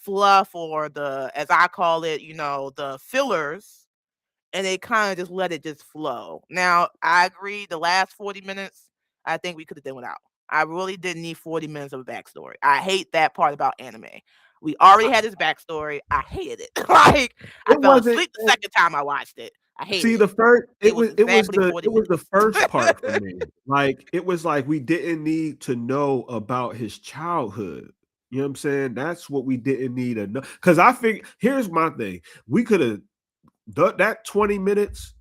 fluff or the, as I call it, the fillers, and they kind of just let it just flow. Now, I agree, the last 40 minutes, I think we could have done without. I really didn't need 40 minutes of a backstory. I hate that part about anime. We already had his backstory. I hated it. Like I It fell wasn't. asleep the second time I watched it. I hated See, it. the first It was exactly 40 it was the minutes. first part for me. Like it was like we didn't need to know about his childhood. You know what I'm saying? That's what we didn't need to know. Because I think here's my thing. We could have that 20 minutes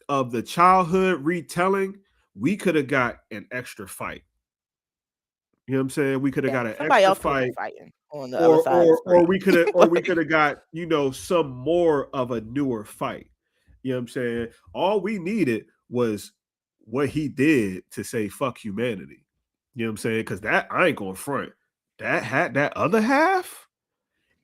of the childhood retelling, we could have got an extra fight. You know what I'm saying? We could have Yeah, got an somebody extra else could have been fight fighting on the other side of the or screen. we Like, could have got some more of a newer fight. You know what I'm saying? All we needed was what he did to say fuck humanity. You know what I'm saying? Because that I ain't going front. That had that other half.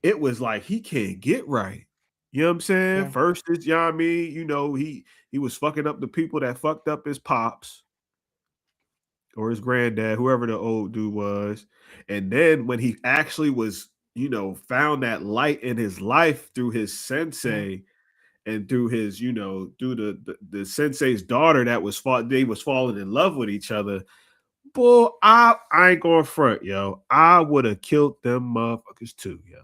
It was like he can't get right. You know what I'm saying? yeah. First is Yami. He was fucking up the people that fucked up his pops or his granddad, whoever the old dude was. And then when he actually was, found that light in his life through his Mhm. sensei and through his, through the sensei's daughter that they was falling in love with each other. Boy, I ain't going front, yo. I would have killed them motherfuckers too, yo.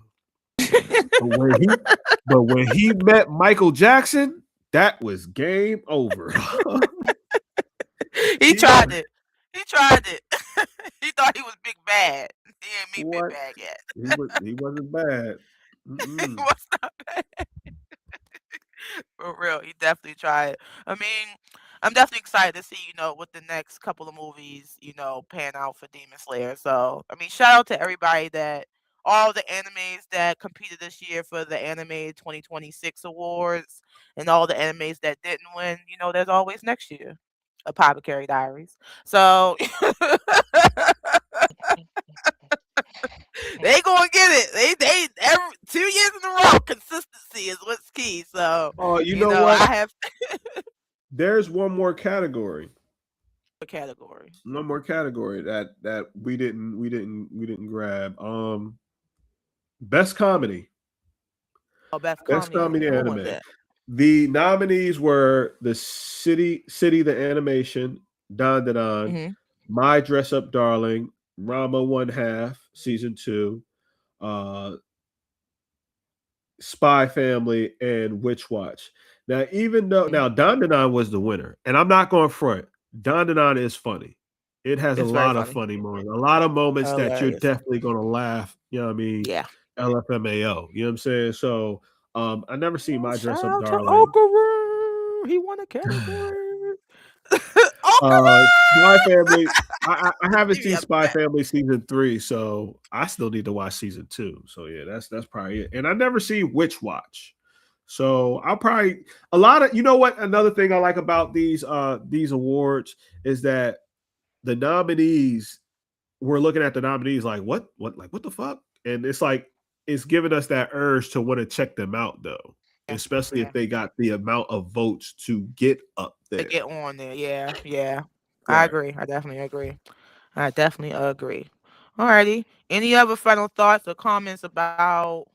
But when he met Michael Jackson, that was game over. He he was tried it. He tried it. He thought he was big bad. He ain't me big what? bad yet. He wasn't bad. He Mm-mm. was not bad. For real. He definitely tried. I mean, I'm definitely excited to see, what the next couple of movies, pan out for Demon Slayer. So, I mean, shout out to everybody that all the animes that competed this year for the Anime 2026 awards and all the animes that didn't win, there's always next year. Apothecary Diaries. So they gonna get it. They every 2 years in a row. Consistency is what's key. So Oh, you know I what? have There's one more category. a category. One more category that we didn't grab. Best comedy. Oh, best Best comedy. comedy What was anime. that? The nominees were the City the Animation, Don Don, Hmm. My Dress Up Darling, Rama One Half, Season 2, uh, Spy Family, and Witch Watch. Now, even though now Don Don was the winner, and I'm not going front, Don Don is funny. It has a It's very lot of funny. funny moments, a lot of moments that you're Hilarious. definitely going to laugh. You know what I mean? Yeah. LFMAO. You know what I'm saying? So, I never seen Oh, My shout Dress Up out to Darling. Okaru. He won a category. Okaru! Spy Family. I haven't Give me seen a Spy bet. Family season 3, so I still need to watch season 2. So yeah, that's probably it. And I never see Witch Watch, so I'll probably a lot of you know what another thing I like about these awards is that the nominees we're looking at the nominees like what the fuck, and it's like it's giving us that urge to want to check them out though, Yeah. especially if Yeah. they got the amount of votes to get up To there. get on there. Yeah. Yeah. I Right. agree. I definitely agree. I definitely agree. Alrighty. Any other final thoughts or comments about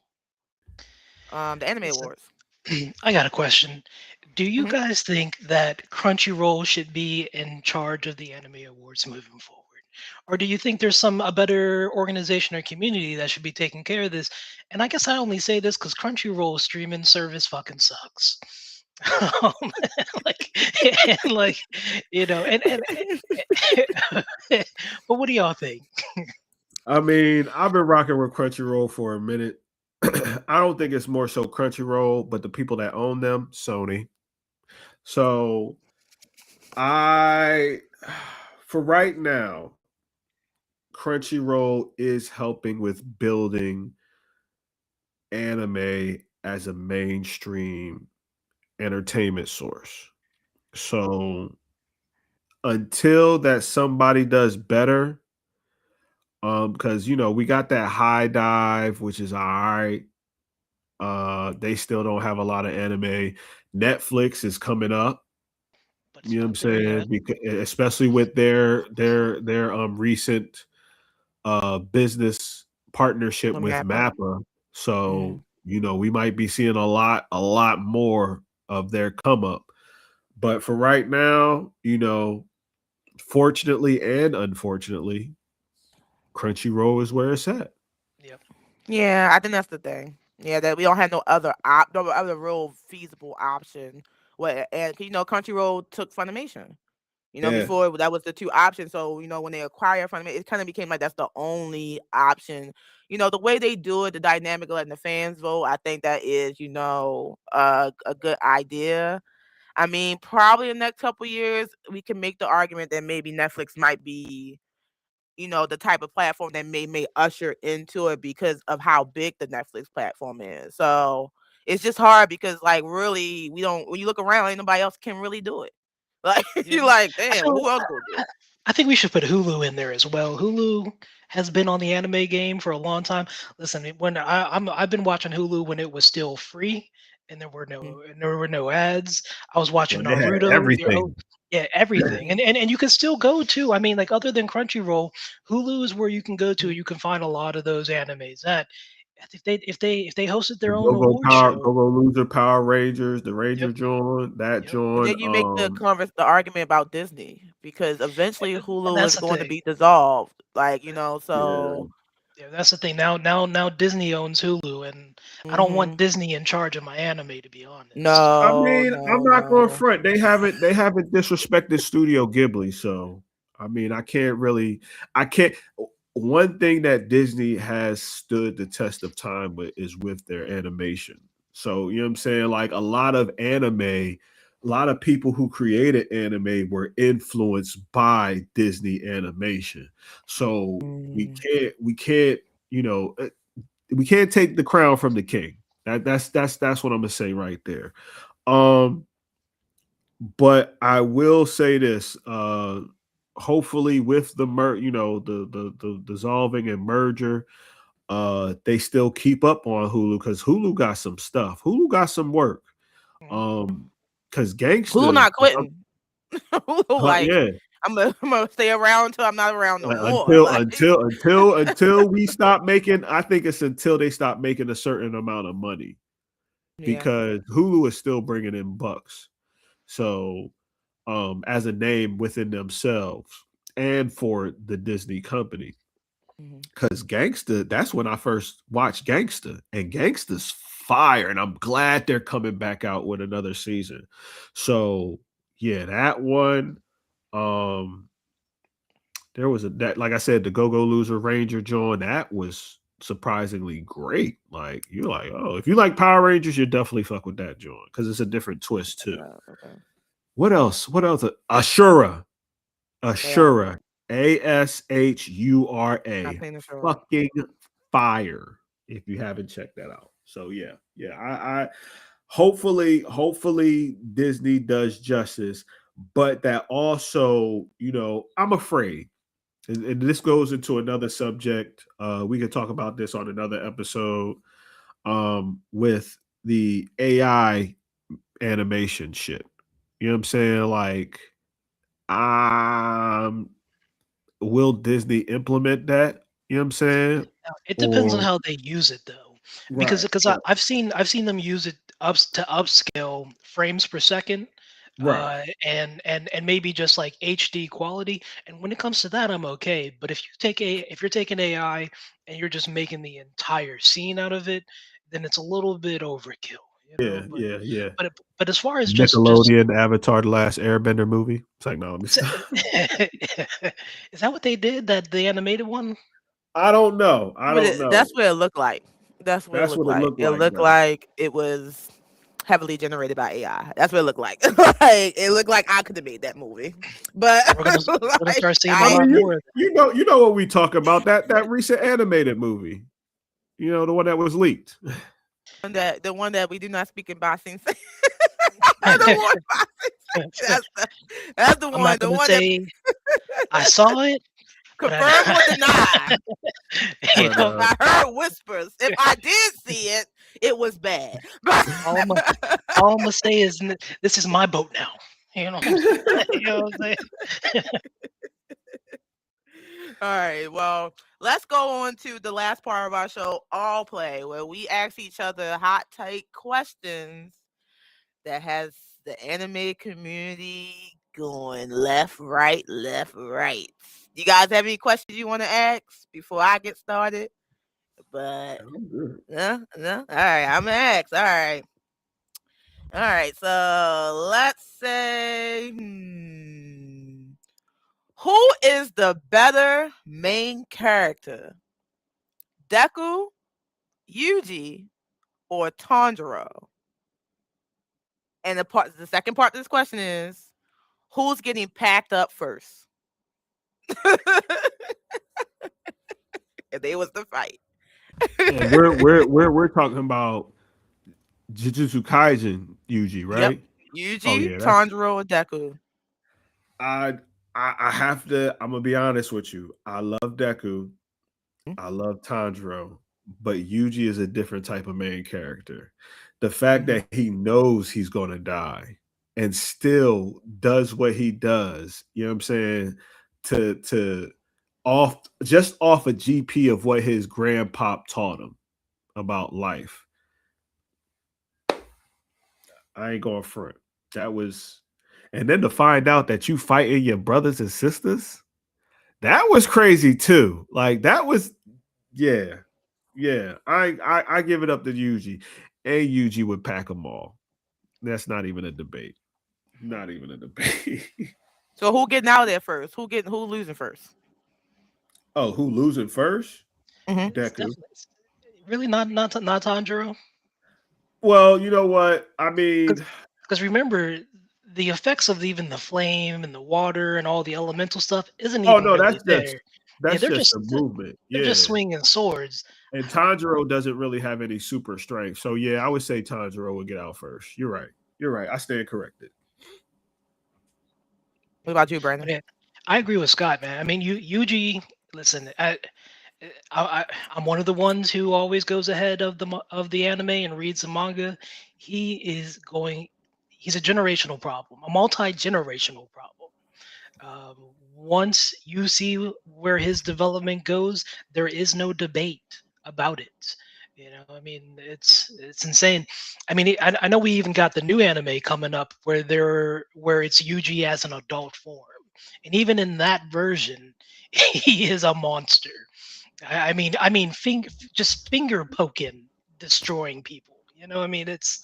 the Anime Listen, Awards? I got a question. Do you Hmm. guys think that Crunchyroll should be in charge of the anime awards moving forward? Or do you think there's a better organization or community that should be taking care of this? And I guess I only say this because Crunchyroll streaming service fucking sucks. Um, like, and like, but what do y'all think? I mean, I've been rocking with Crunchyroll for a minute. I don't think it's more so Crunchyroll, but the people that own them, Sony. So I, for right now, Crunchyroll is helping with building anime as a mainstream entertainment source. So until that somebody does better, because we got that high dive, which is all right. They still don't have a lot of anime. Netflix is coming up. But it's You know what I'm not there saying? yet. Because especially with their recent business partnership With with Mappa. Mappa. Hmm. So, we might be seeing a lot more of their come up. But for right now, fortunately and unfortunately, Crunchyroll is where it's at. Yep. Yeah, I think that's the thing. Yeah, that we don't have no other real feasible option. What and Crunchyroll took Funimation. Yeah. Before that was the two options. So, when they acquire Funimation, it kind of became like that's the only option. The way they do it, the dynamic of letting the fans vote, I think that is, a good idea. I mean, probably in the next couple years, we can make the argument that maybe Netflix might be, the type of platform that may usher into it because of how big the Netflix platform is. So it's just hard because like really we don't when you look around, ain't nobody else can really do it. Like Yeah. you're like, I damn, feel who else gonna do it? I think we should put Hulu in there as well. Hulu has been on the anime game for a long time. Listen, I've been watching Hulu when it was still free and Mhm. there were no ads. I was watching When they had Naruto, everything. yeah, everything. And you can still go to, I mean, like other than Crunchyroll, Hulu is where you can go to. Mhm. You can find a lot of those animes. That if they hosted The their own Go-Go award Power show, Go-Go Loser Power Rangers, the yep, Ranger joint, that yep. And joint. then you make the argument about Disney because eventually And Hulu that's is the going to thing. be dissolved. Like, Yeah. so Yeah, that's the thing. Now Disney owns Hulu, and I don't want mhm. Disney in charge of my anime, to be honest. I No, mean, I'm no, not going no. front. They haven't disrespected Studio Ghibli, so I mean, I can't. One thing that Disney has stood the test of time with is with their animation. So you know what I'm saying? Like a lot of anime, a lot of people who created anime were influenced by Disney animation. So we Mm. can't, we can't, you know. we can't take the crown from the king. That's what I'm gonna say right there. Um, but I will say this. Hopefully, with the the dissolving and merger, they still keep up on Hulu because Hulu got some stuff. Hulu got some work. Mhm. Because Hulu Gangster, not quitting. Hulu like yeah, I'm gonna stay around until I'm not around no more. until Like until we stop making. I think it's until they stop making a certain amount of money yeah. because Hulu is still bringing in bucks. So, as a name within themselves and for the Disney company. Mhm. Because Gangsta, that's when I first watched Gangsta, and Gangsta's fire, and I'm glad they're coming back out with another season. So yeah, that one. Um, there was a that like I said, the Go Go Loser Ranger joint that was surprisingly great. Like you're like, oh, if you like Power Rangers, you definitely fuck with that joint because it's a different twist too. Okay. What else? What else? Ashura. Yeah, Ashura. I've Ashura. seen the show. Fucking fire. If you haven't checked that out. So yeah, yeah. I hopefully Disney does justice, but that also, I'm afraid. And this goes into another subject. We could talk about this on another episode. With the AI animation shit. You know what I'm saying? Like, um, will Disney implement that? You know what I'm saying? Now, it depends on Or how they use it though, because right, right, I've seen them use it ups to upscale frames per second, right. and maybe just like HD quality. And when it comes to that, I'm okay. But if you're taking AI and you're just making the entire scene out of it, then it's a little bit overkill, you know. Yeah, yeah, yeah. But as far as just Nickelodeon Avatar: The Last Airbender movie. It's like, no, let me is stop. is that what they did? That the animated one? I don't know. I But don't know. that's what it looked like. That's what it That's looked what it like. looked It like, looked though. like it was heavily generated by AI. That's what it looked like. Like it looked like I could have made that movie. But We're gonna like start seeing a I I lot mean, more of you know what we talk about that recent animated movie. You know, the one that was leaked. the one that we do not speak in boxing. The that. one boxing. That's the I'm one. not The gonna one that say I saw it, but confirm or deny. you But know, I heard whispers. If I did see it, it was bad. But all I'm, gonna- all I'm gonna say is this is my boat now. You know what I'm saying? You know what I'm saying? all right, well, let's go on to the last part of our show, all play, where we ask each other hot take questions that has the anime community going left, right, left, right. You guys have any questions you want to ask before I get started? But I'm good. no, no. All right, I'm gonna ask. All right. All right, so let's say, who is the better main character, Deku, Yuji, or Tanjiro? And the second part of this question is, who's getting packed up first? If they was the fight. And we're talking about Jujutsu Kaisen Yuji, Yep, right? Oh Yuji, yeah, that's Tanjiro, or Deku. I I have to. I'm gonna be honest with you. I love Deku. I love Tanjiro, but Yuji is a different type of main character. The fact Mhm. that he knows he's gonna die and still does what he does, you know what I'm saying? To off just off a GP of what his grandpop taught him about life. I ain't going front. That was, and then to find out that you fighting your brothers and sisters, that was crazy too. Like that was, yeah, yeah. I give it up to Yuji, and Yuji would pack them all. That's not even a debate. Not even a debate. So who getting out of there first? Who losing first? Oh, who losing first? Hmm. It's Deku. definitely really not Tanjiro, Well, you know what? I mean, because remember the effects of even the flame and the water and all the elemental stuff isn't oh even no, really there. Yeah, That's just the movement. they're just Yeah. swinging swords. And Tanjiro doesn't really have any super strength. So yeah, I would say Tanjiro would get out first. You're right. You're right. I stand corrected. What about you, But Brandon? yeah, I agree with Scott, man. I mean, Yuji. Listen, I'm one of the ones who always goes ahead of of the anime and reads the manga. He is going. He's a generational problem, a multi-generational problem. Once you see where his development goes, there is no debate about it. I mean, it's insane. I mean, I know we even got the new anime coming up where it's Yuji as an adult form, and even in that version, he is a monster. Just finger poking, destroying people. I mean, it's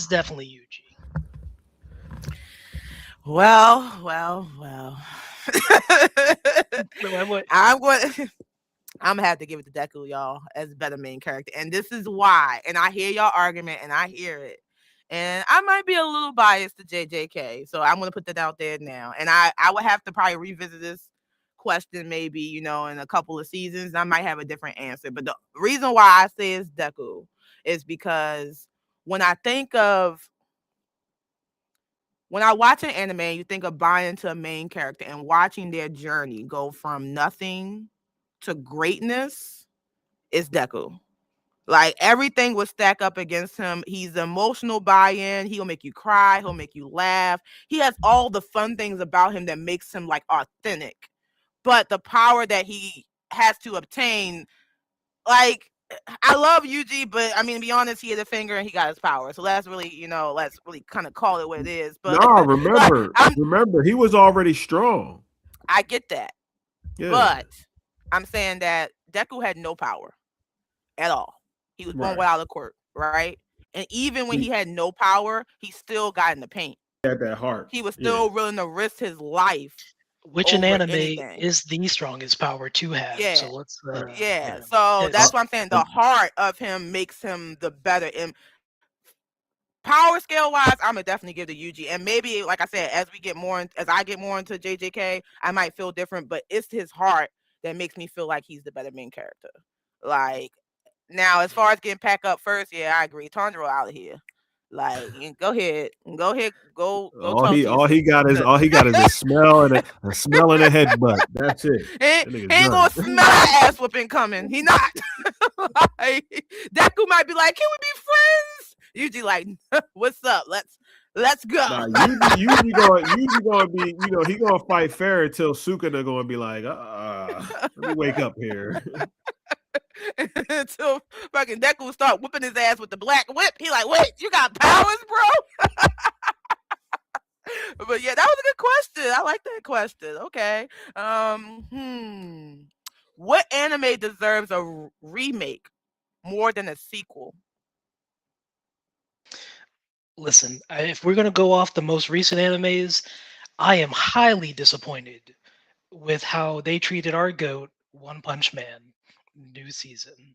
definitely Yuji. Well. So I would I'm going. I'm gonna have to give it to Deku, y'all, as better main character, and this is why. And I hear y'all argument, and I hear it, and I might be a little biased to JJK, so I'm gonna put that out there now. And I would have to probably revisit this question, maybe in a couple of seasons. I might have a different answer, but the reason why I say it's Deku is because when I think of when I watch an anime, you think of buying into a main character and watching their journey go from nothing to greatness is Deku. Like everything will stack up against him. He's the emotional buy-in. He'll make you cry. He'll make you laugh. He has all the fun things about him that makes him like authentic. But the power that he has to obtain, like I love Yuji, but I mean to be honest, he had a finger and he got his power. So let's really kind of call it what it is. But No, like remember, he was already strong. I get that. Yeah. But I'm saying that Deku had no power at all. He was born Right. without a quirk, right? And even when he had no power, he still got in the paint. He had that heart. He was still willing to risk his life which in over anime anything. is the strongest power to have. Yeah. So let's Yeah. So that's what I'm saying. The heart of him makes him the better. And power scale wise, I'm gonna definitely give to Yuji. And maybe, like I said, as I get more into JJK, I might feel different. But it's his heart that makes me feel like he's the better main character. Like now, as far as getting packed up first, yeah, I agree. Tanjiro out of here. Like, go ahead, go. All he got is a smell and a smell and a headbutt. That's it. He ain't gonna smell ass whooping coming. He not. Like, Deku might be like, "Can we be friends?" Usually, like, "What's up? Let's go." Nah, usually gonna be, he gonna fight fair until Sukuna gonna be like, let me wake up here. Until fucking Deku start whipping his ass with the black whip. He like, wait, you got powers, bro? But yeah, that was a good question. I like that question. Okay. What anime deserves a remake more than a sequel? listen. If we're gonna go off the most recent animes, I am highly disappointed with how they treated our goat, One Punch Man, new season.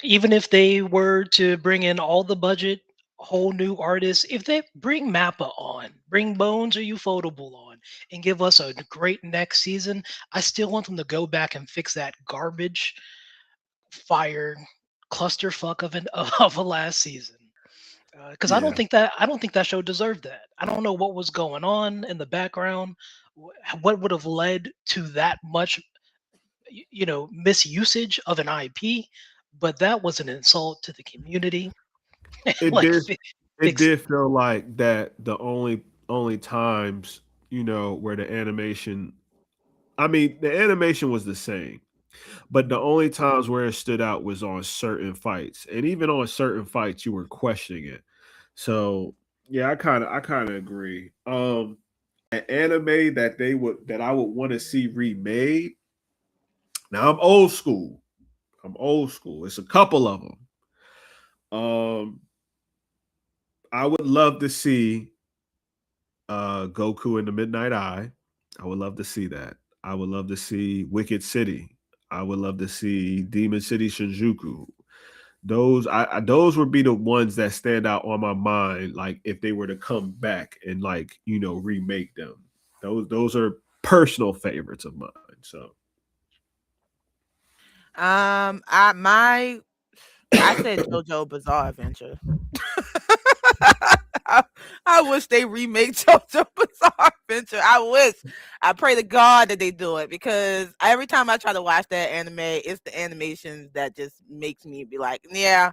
Even if they were to bring in all the budget, whole new artists, if they bring Mappa on, bring Bones or Ufotable on, and give us a great next season, I still want them to go back and fix that garbage fire clusterfuck of of a last season. Because Yeah. I don't think that show deserved that. I don't know what was going on in the background, what would have led to that much misusage of an IP, but that was an insult to the community. It Like did it fix it. did feel like that the only times, where the animation, I mean, the animation was the same, but the only times where it stood out was on certain fights. And even on certain fights you were questioning it. So yeah, I kind of agree. An anime that I would want to see remade. Now I'm old school. I'm old school. It's a couple of them. Um, I would love to see Goku in the Midnight Eye. I would love to see that. I would love to see Wicked City. I would love to see Demon City Shinjuku. Those would be the ones that stand out on my mind. Like if they were to come back and remake them. Those are personal favorites of mine. So I said JoJo Bizarre Adventure. I, I wish they remake JoJo Bizarre Adventure. I wish. I pray to God that they do it because every time I try to watch that anime, it's the animations that just makes me be like, yeah,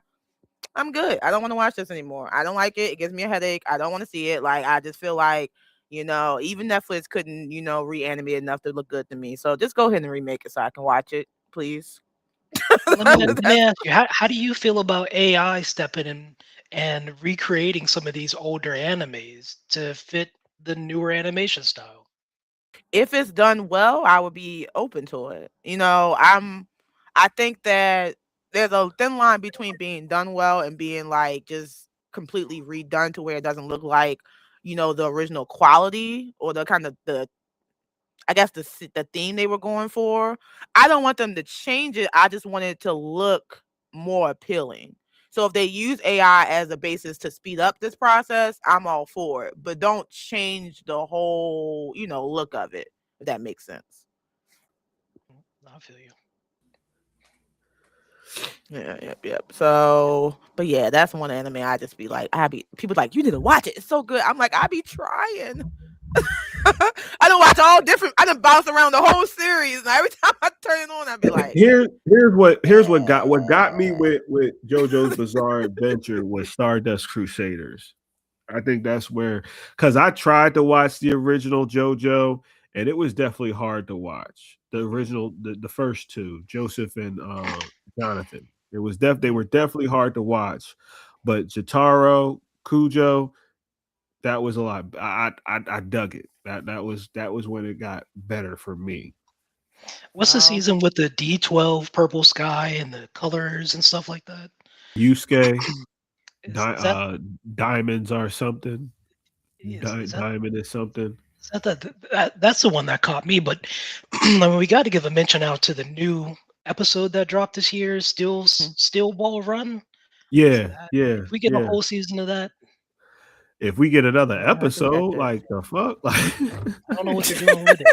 I'm good. I don't want to watch this anymore. I don't like it. It gives me a headache. I don't want to see it. Like I just feel like, even Netflix couldn't, reanimate enough to look good to me. So just go ahead and remake it so I can watch it, please. Let me That's ask you, how do you feel about AI stepping in and recreating some of these older animes to fit the newer animation style? if it's done well, I would be open to it. I think that there's a thin line between being done well and being like just completely redone to where it doesn't look like, the original quality or the kind of the I guess the theme they were going for. I don't want them to change it. I just want it to look more appealing. So if they use AI as a basis to speed up this process, I'm all for it. But don't change the whole, look of it, if that makes sense. I feel you. Yeah, yep. So, but yeah, that's one anime I just be like, people like, you need to watch it. It's so good. I'm like, I be trying. I don't watch all different. I done bounce around the whole series, and every time I turn it on, I be like, here's what got me with JoJo's Bizarre Adventure was Stardust Crusaders. I think that's where, because I tried to watch the original JoJo, and it was definitely hard to watch. The original, the first two, Joseph and Jonathan. They were definitely hard to watch, but Jotaro, Kujo, that was a lot. I dug it. That was when it got better for me. What's the oh, season with the D12 purple sky and the colors and stuff like that? Yusuke, Is that diamonds are something. is that Diamond is something. that's the one that caught me? But I mean, we got to give a mention out to the new episode that dropped this year, mhm. Still Ball Run. Yeah, yeah, If we get a yeah. whole season of that, If we get another I have to check episode, this. like the fuck, like I don't know what they're doing with it,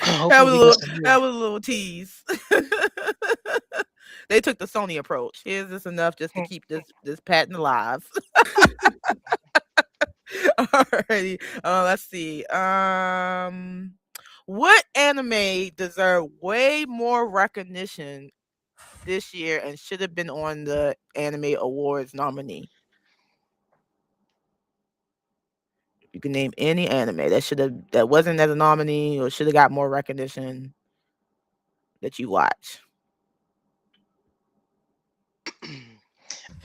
but That hopefully was a we get little some that more. was a little tease. They took the Sony approach. Here's this enough just to keep this patent alive. Alrighty. Let's see. What anime deserved way more recognition this year and should have been on the Anime Awards nominee? You can name any anime that wasn't as a nominee or should have got more recognition that you watch.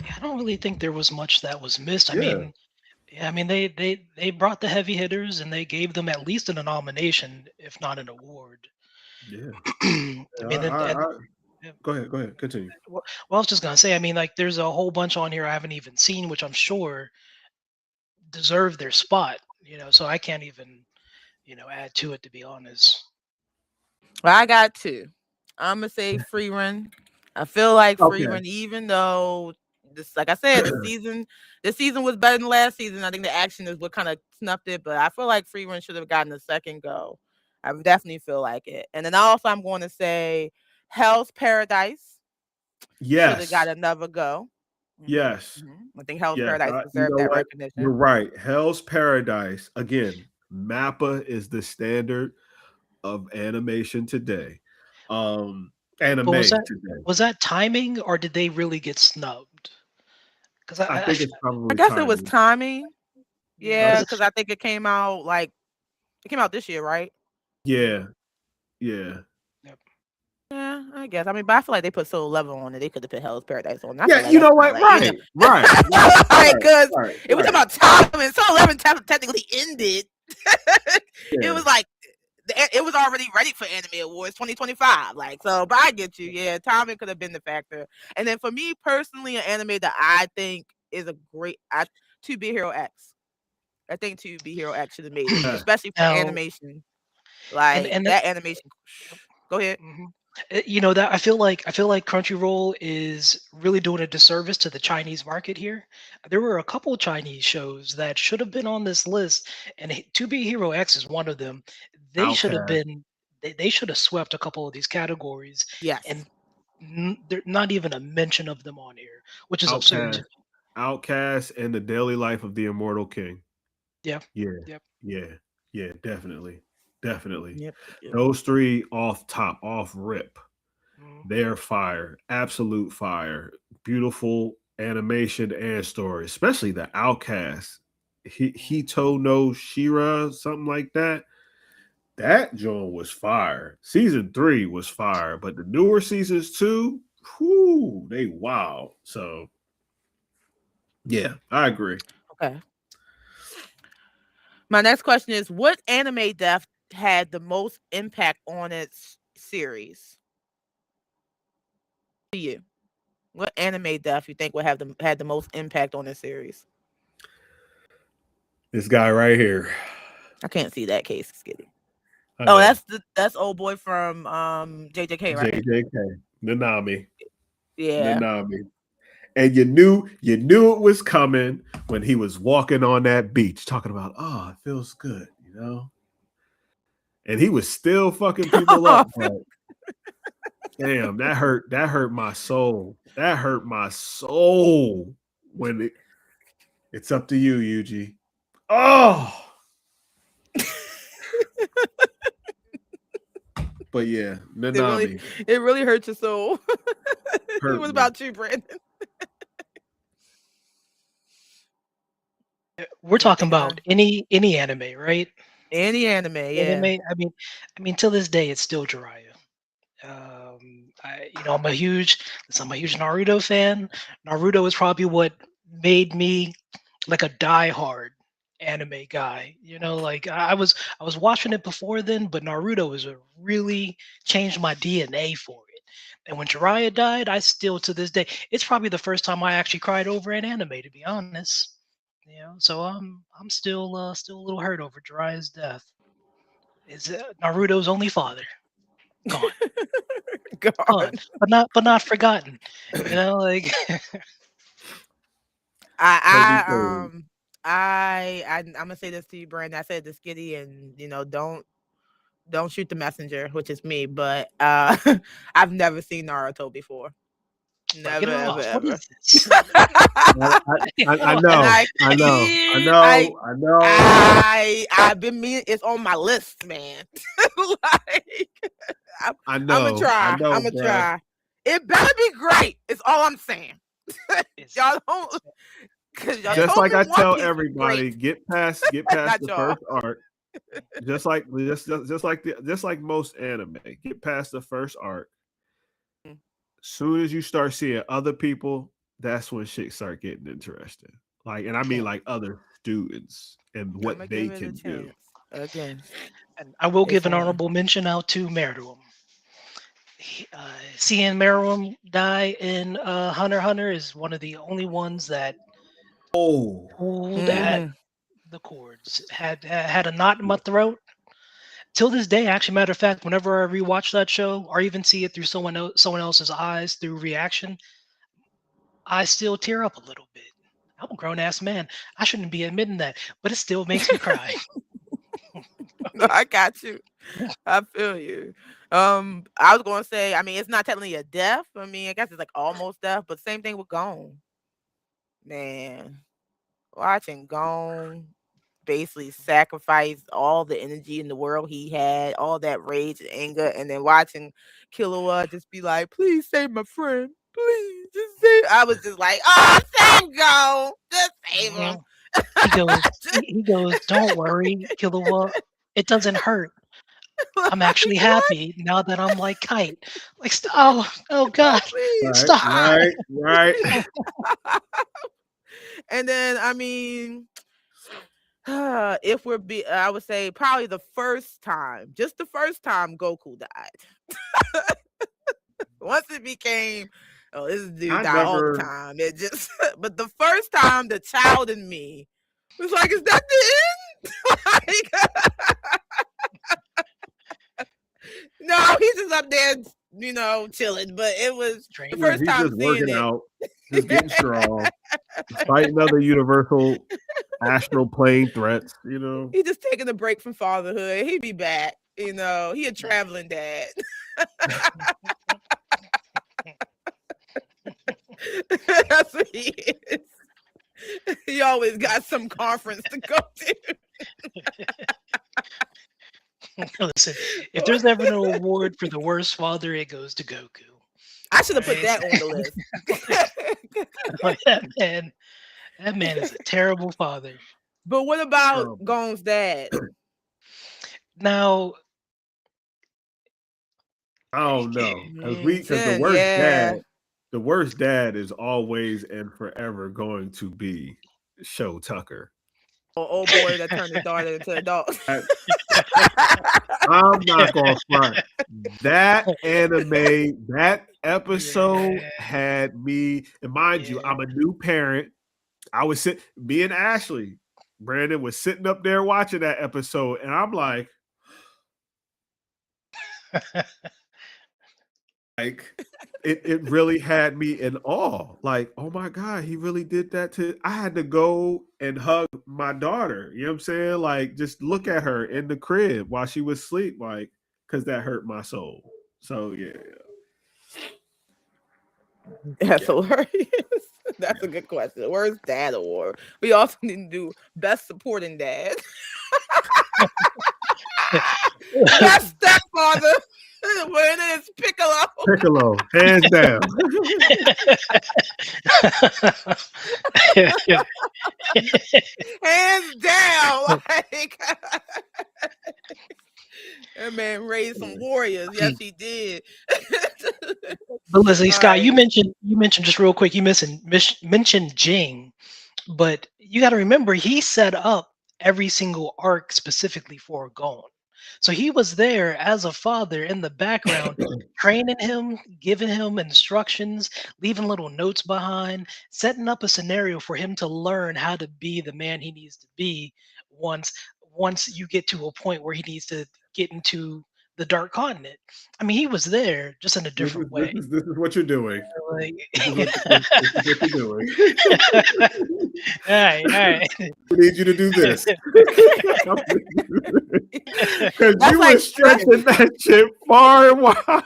Yeah, I don't really think there was much that was missed. I yeah, mean, yeah, I mean they brought the heavy hitters and they gave them at least a nomination, if not an award. yeah. I Yeah, mean, and yeah, go ahead, continue. well, I was just gonna say, I mean, like there's a whole bunch on here I haven't even seen, which I'm sure deserve their spot. So I can't even add to it to be honest. Well, I got two. I'm gonna say free run. I feel like free Okay. run, even though this, like I said, the season was better than last season. I think the action is what kind of snuffed it, but I feel like free run should have gotten a second go. I definitely feel like it. And then also, I'm going to say Hell's Paradise should have got Yes, another go. yes, I think Hell's yes. Paradise You deserved know that what? You're recognition. right. Hell's Paradise again. Mappa is the standard of animation today. Um, But was anime that today. was that timing or did they really get snubbed? Because I think it's I probably guess it was timing. timing. yeah, Yeah, Okay. because I think it came out this year, right? Yeah, yeah, yep. Yeah, I guess. I mean, but I feel like they put Soul Level on it. They could have put Hell's Paradise on. I yeah. feel like You that's know kind of what? like, Right, because right, it was right. about time and Soul 11 technically ended. It Yeah. was like it was already ready for Anime Awards 2025. Like, so, but I get you. Yeah, timing could have been the factor. And then for me personally, an anime that I think is a great, To Be Hero X. I think To Be Hero X should have made it, Yeah. especially for Now animation. and Like and that animation. Go ahead. mhm. That I feel like Crunchyroll is really doing a disservice to the Chinese market here. There were a couple of Chinese shows that should have been on this list, and To Be Hero X is one of them. They should have Outcast. been. They should have swept a couple of these categories, and Yes. there's not even a mention of them on here, which is absurd to Outcast. me. Outcast and the Daily Life of the Immortal King. Yeah, Yeah, yep. yeah, yeah, definitely. Definitely. Yep. Yep. Those three off top, off rip. Mhm. They're fire. Absolute fire. Beautiful animation and story, especially the Outcast. Hito no Shira, something like that. That joint was fire. Season 3 was fire, but the newer seasons too, whoo, they wow. So yeah, I agree. Okay. My next question is, what anime death had the most impact on its series? To you, what anime death you think would have had the most impact on the series? This guy right here. I can't see that case, Skitty. I Oh, know. that's old boy from JJK, right? JJK. Nanami. Yeah. Nanami. And you knew it was coming when he was walking on that beach talking about, oh, it feels good, you know? And he was still fucking people up, but damn, that hurt my soul. That hurt my soul when it's up to you, Yuji. Oh, but yeah, it really Nanami it really hurt your soul. hurt What me. about you, Brandon? We're You talking thinking of about any anime, right? any anime? Anime. Yeah. I mean, till this day, it's still Jiraiya. I'm a huge Naruto fan. Naruto is probably what made me like a diehard anime guy. Like I was watching it before then, but Naruto was a really changed my DNA for it. And when Jiraiya died, I still to this day, it's probably the first time I actually cried over an anime, to be honest. So I'm still a little hurt over Jiraiya's death. Is Naruto's only father gone? Gone, God. but not forgotten. Like Heavy I I soul. um I'm gonna say this to you, Brandon. I said this, Skitty, and don't shoot the messenger, which is me. But I've never seen Naruto before. like, get Never, it ever, off. What ever. is this? I And know, I I know, I keep know, I know. I've been meaning it's on my list, man. Like I'm, I'm gonna I try. know, I'm gonna bruh. try. It better be great. It's all I'm saying. It's, Y'all don't, because y'all yeah, Just told like me I One tell Piece was great. everybody, get past Not the y'all. first arc. Just like most anime, get past the first arc. Soon as you start seeing other people, that's when shit start getting interesting. Like, and I mean Okay, like other students and I'm what gonna they give it a can do. chance. Again, and I will it's give an on. honorable mention out to Meruem. Seeing Meruem die in Hunter x Hunter is one of the only ones that Oh, pulled at Hmm. the cords. Had a knot in my throat. Till this day, actually, matter of fact, whenever I rewatch that show or even see it through someone else's eyes through reaction, I still tear up a little bit. I'm a grown ass man. I shouldn't be admitting that, but it still makes me cry. No, I got you. I feel you. I was gonna say, I mean, it's not technically a death. I mean, I guess it's like almost death, but same thing with Gone. Man, watching Gone basically sacrifice all the energy in the world he had, all that rage and anger, and then watching Killua just be like, "Please save my friend, please, just save." I was just like, "Oh, save Gone, just save him." Mhm. He goes, Just he goes, "Don't worry, Killua. It doesn't hurt. I'm actually like, happy now that I'm like Kite. Like, oh oh God, please right, stop." stop. right, right. And then I mean, if I would say probably the first time, just the first time Goku died. Once it became, oh, this dude I die all the never, time. It just, but the first time, the child in me was like, "Is that the end?" Like, no, he's just up there chilling. But it was the Training. first He's time just seeing working it. out, just getting strong, fighting other universal astral plane threats. He just taking a break from fatherhood. He'd be back. He a traveling dad. That's what he is. He always got some conference to go to. Listen, if there's ever an award for the worst father, it goes to Goku. I should have put Right? that on the list. Like, that man is a terrible father. But what about Terrible. Gon's dad? Now, I don't know because Jen, yeah. the worst dad is always and forever going to be Show Tucker. Old boy that turned his daughter into a dog. I'm not gonna front. That anime, that episode yeah, had me, and mind you, yeah. I'm a new parent. Me and Ashley, Brandon was sitting up there watching that episode, and I'm like, it really had me in awe. Like, oh my God, he really did that to I had to go and hug my daughter. You know what I'm saying? Like, just look at her in the crib while she was asleep, like, because that hurt my soul. So yeah. That's hilarious. That's a good question. Where's Dad Award? We also need to do Best Supporting Dad. Best Stepfather. Winning is Piccolo. Piccolo, hands down. Hands down. Like, that man raised some warriors. Yes, he did. But listen, All Scott, right. you mentioned just real quick, you mentioned Jing, but you got to remember he set up every single arc specifically for Gon. So he was there as a father in the background, training him, giving him instructions, leaving little notes behind, setting up a scenario for him to learn how to be the man he needs to be once once you get to a point where he needs to get into the dark continent. I mean, he was there just in a different way. This is what you're doing. Like, This is what you're doing. all right, all right. We need you to do this. Because That's you like were stretching that shit far and wide.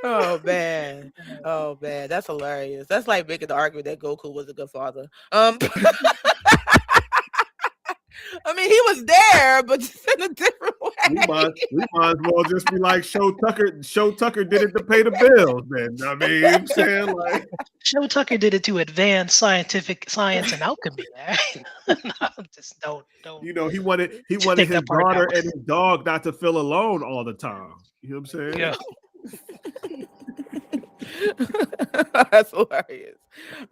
Oh man. Oh man. That's hilarious. That's like making the argument that Goku was a good father. I mean, he was there, but just in a different way. We might as well just be like Show Tucker. Show Tucker did it to pay the bills. Then I mean, I'm saying like Show Tucker did it to advance scientific science and alchemy. Right? No, just don't. you know he wanted his take that part daughter out. and his dog not to feel alone all the time. You know what I'm saying? Yeah. That's hilarious.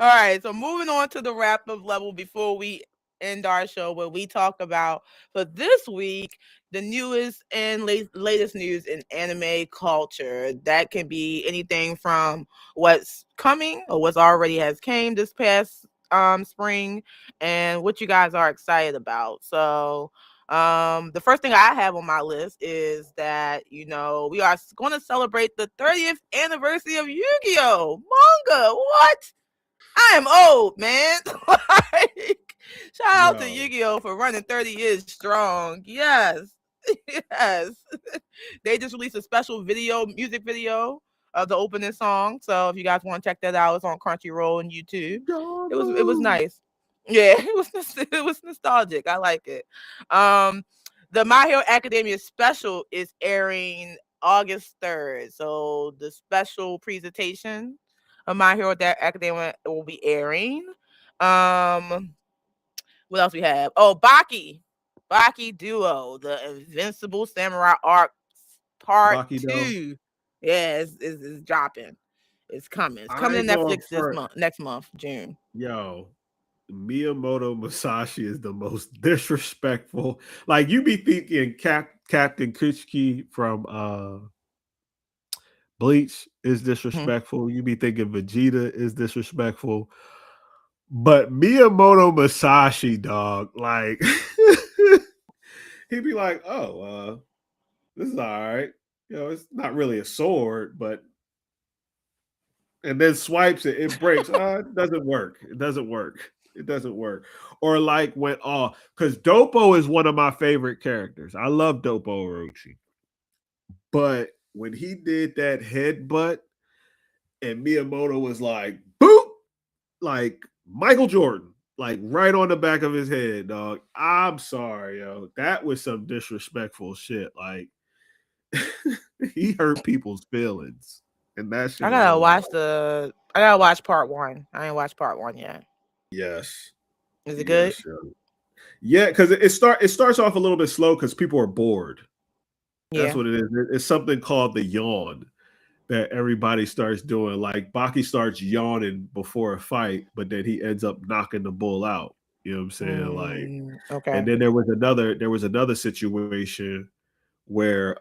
All right, so moving on to the wrap up level before we end our show, where we talk about for this week the newest and latest news in anime culture. That can be anything from what's coming or what's already has came this past spring, and what you guys are excited about. So the first thing I have on my list is that we are going to celebrate the 30th anniversary of Yu-Gi-Oh manga. What? I am old, man. Like, shout out to Yo. Yu-Gi-Oh for running 30 years strong. Yes. Yes. They just released a special music video of the opening song. So if you guys want to check that out, it's on Crunchyroll and YouTube. It was nice. Yeah, it was nostalgic. I like it. The My Hero Academia special is airing August 3rd. So the special presentation of My Hero Academia will be airing. What else we have? Oh, Baki Duo, the Invincible Samurai Arc Part Baki 2. Yeah, it's dropping. It's coming. It's coming ain't to going Netflix next month, June. Yo, Miyamoto Musashi is the most disrespectful. Like you be thinking Captain Kuchiki from Bleach is disrespectful. You be thinking Vegeta is disrespectful. But Miyamoto Musashi, dog, like he'd be like, this is all right. It's not really a sword, but and then swipes it, it breaks. It doesn't work. It doesn't work. It doesn't work. Or like when because Dopo is one of my favorite characters. I love Dopo Orochi. But when he did that headbutt and Miyamoto was like, boop, like Michael Jordan, like right on the back of his head, dog. I'm sorry, yo. That was some disrespectful shit. Like he hurt people's feelings. And that I shit is gotta hilarious. watch the. I gotta watch part one. I ain't watched part one yet. Yes. Is it good? Yes, yo. Yeah, because it starts off a little bit slow because people are bored. That's Yeah. what it is. It's something called the yawn that everybody starts doing. Like Baki starts yawning before a fight, but then he ends up knocking the bull out. You know what I'm saying? Like, and Okay. then there was another situation where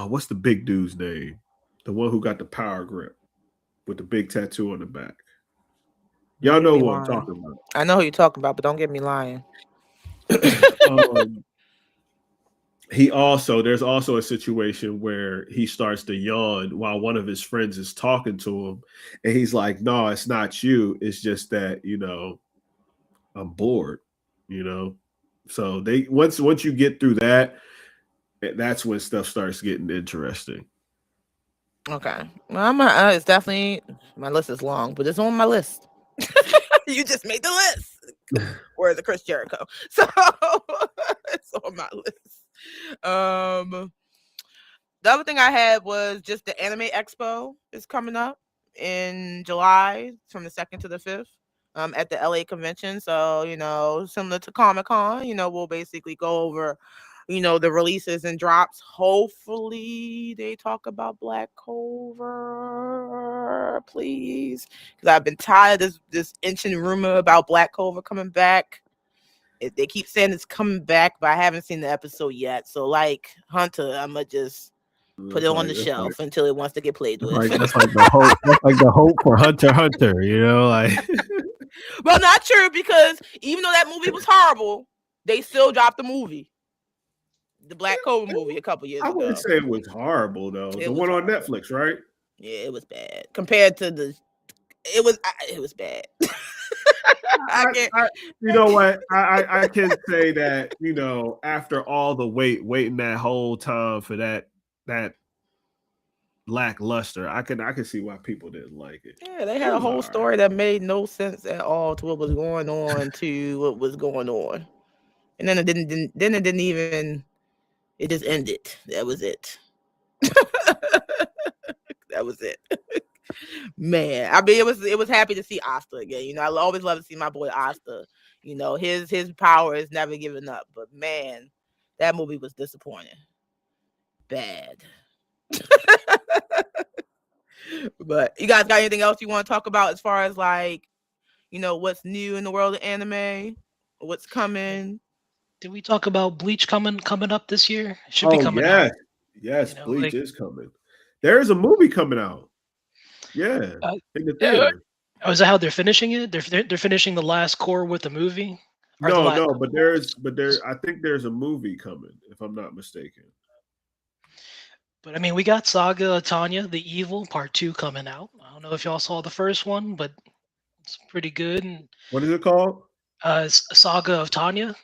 what's the big dude's name? The one who got the power grip with the big tattoo on the back. Don't Y'all get know me who I'm lying. talking about. I know who you're talking about, but don't get me lying. um, there's also a situation where he starts to yawn while one of his friends is talking to him, and he's like, "No, it's not you. It's just that I'm bored." You know, so they once you get through that, that's when stuff starts getting interesting. Okay. Well, it's definitely my list is long, but it's on my list. You just made the list. Where's the Chris Jericho? So it's on my list. The other thing I had was just the Anime Expo is coming up in July from the 2nd to the 5th at the LA convention. So, similar to Comic Con, we'll basically go over, the releases and drops. Hopefully they talk about Black Clover, please. Because I've been tired of this inching rumor about Black Clover coming back. They keep saying it's coming back, but I haven't seen the episode yet. So, like Hunter, I'm going to just put it That's on like the that's like shelf until it wants to get played that's with. like that's like the hope. That's like the hope for Hunter Hunter. Like Well, not true, because even though that movie was horrible, they still dropped the movie, the Black Clover movie, a couple years I wouldn't ago. say it was horrible though. The It was one on horrible. Netflix, right? Yeah, it was bad compared to the. It was bad. I I, can't. I you know what? I can say that, after all the waiting that whole time for that lackluster, I can see why people didn't like it. Yeah, they It had a was whole all right. story that made no sense at all to what was going on to what was going on, and then it didn't even. It just ended. That was it. That was it. Man, I mean, it was happy to see Asta again. I always love to see my boy Asta. His power is never giving up. But man, that movie was disappointing. Bad. But you guys got anything else you want to talk about as far as like, what's new in the world of anime? What's coming? Did we talk about Bleach coming up this year? It should be Oh coming out. yes. Yes, Bleach Like is coming. There is a movie coming out. Yeah. uh, In the uh, theater. oh, is that how they're finishing it? They're finishing the last core with the movie, or the No, last. no, but I think there's a movie coming, if I'm not mistaken. But I mean, we got Saga of Tanya, the Evil Part Two coming out. I don't know if y'all saw the first one, but it's pretty good. And What is it called? Saga of Tanya.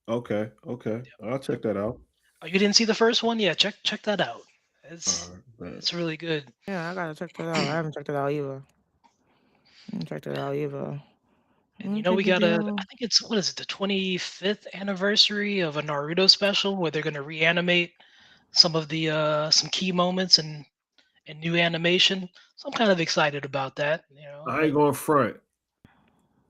Okay, okay. I'll check that out. Oh, you didn't see the first one? Yeah, check that out. All It's right. it's really good. Yeah, I gotta check that out. I haven't checked it out either. I haven't checked it out either. And Okay, we got Didio. I think it's, what is it, the 25th anniversary of a Naruto special where they're gonna reanimate some of the some key moments and new animation. So I'm kind of excited about that. I ain't going front.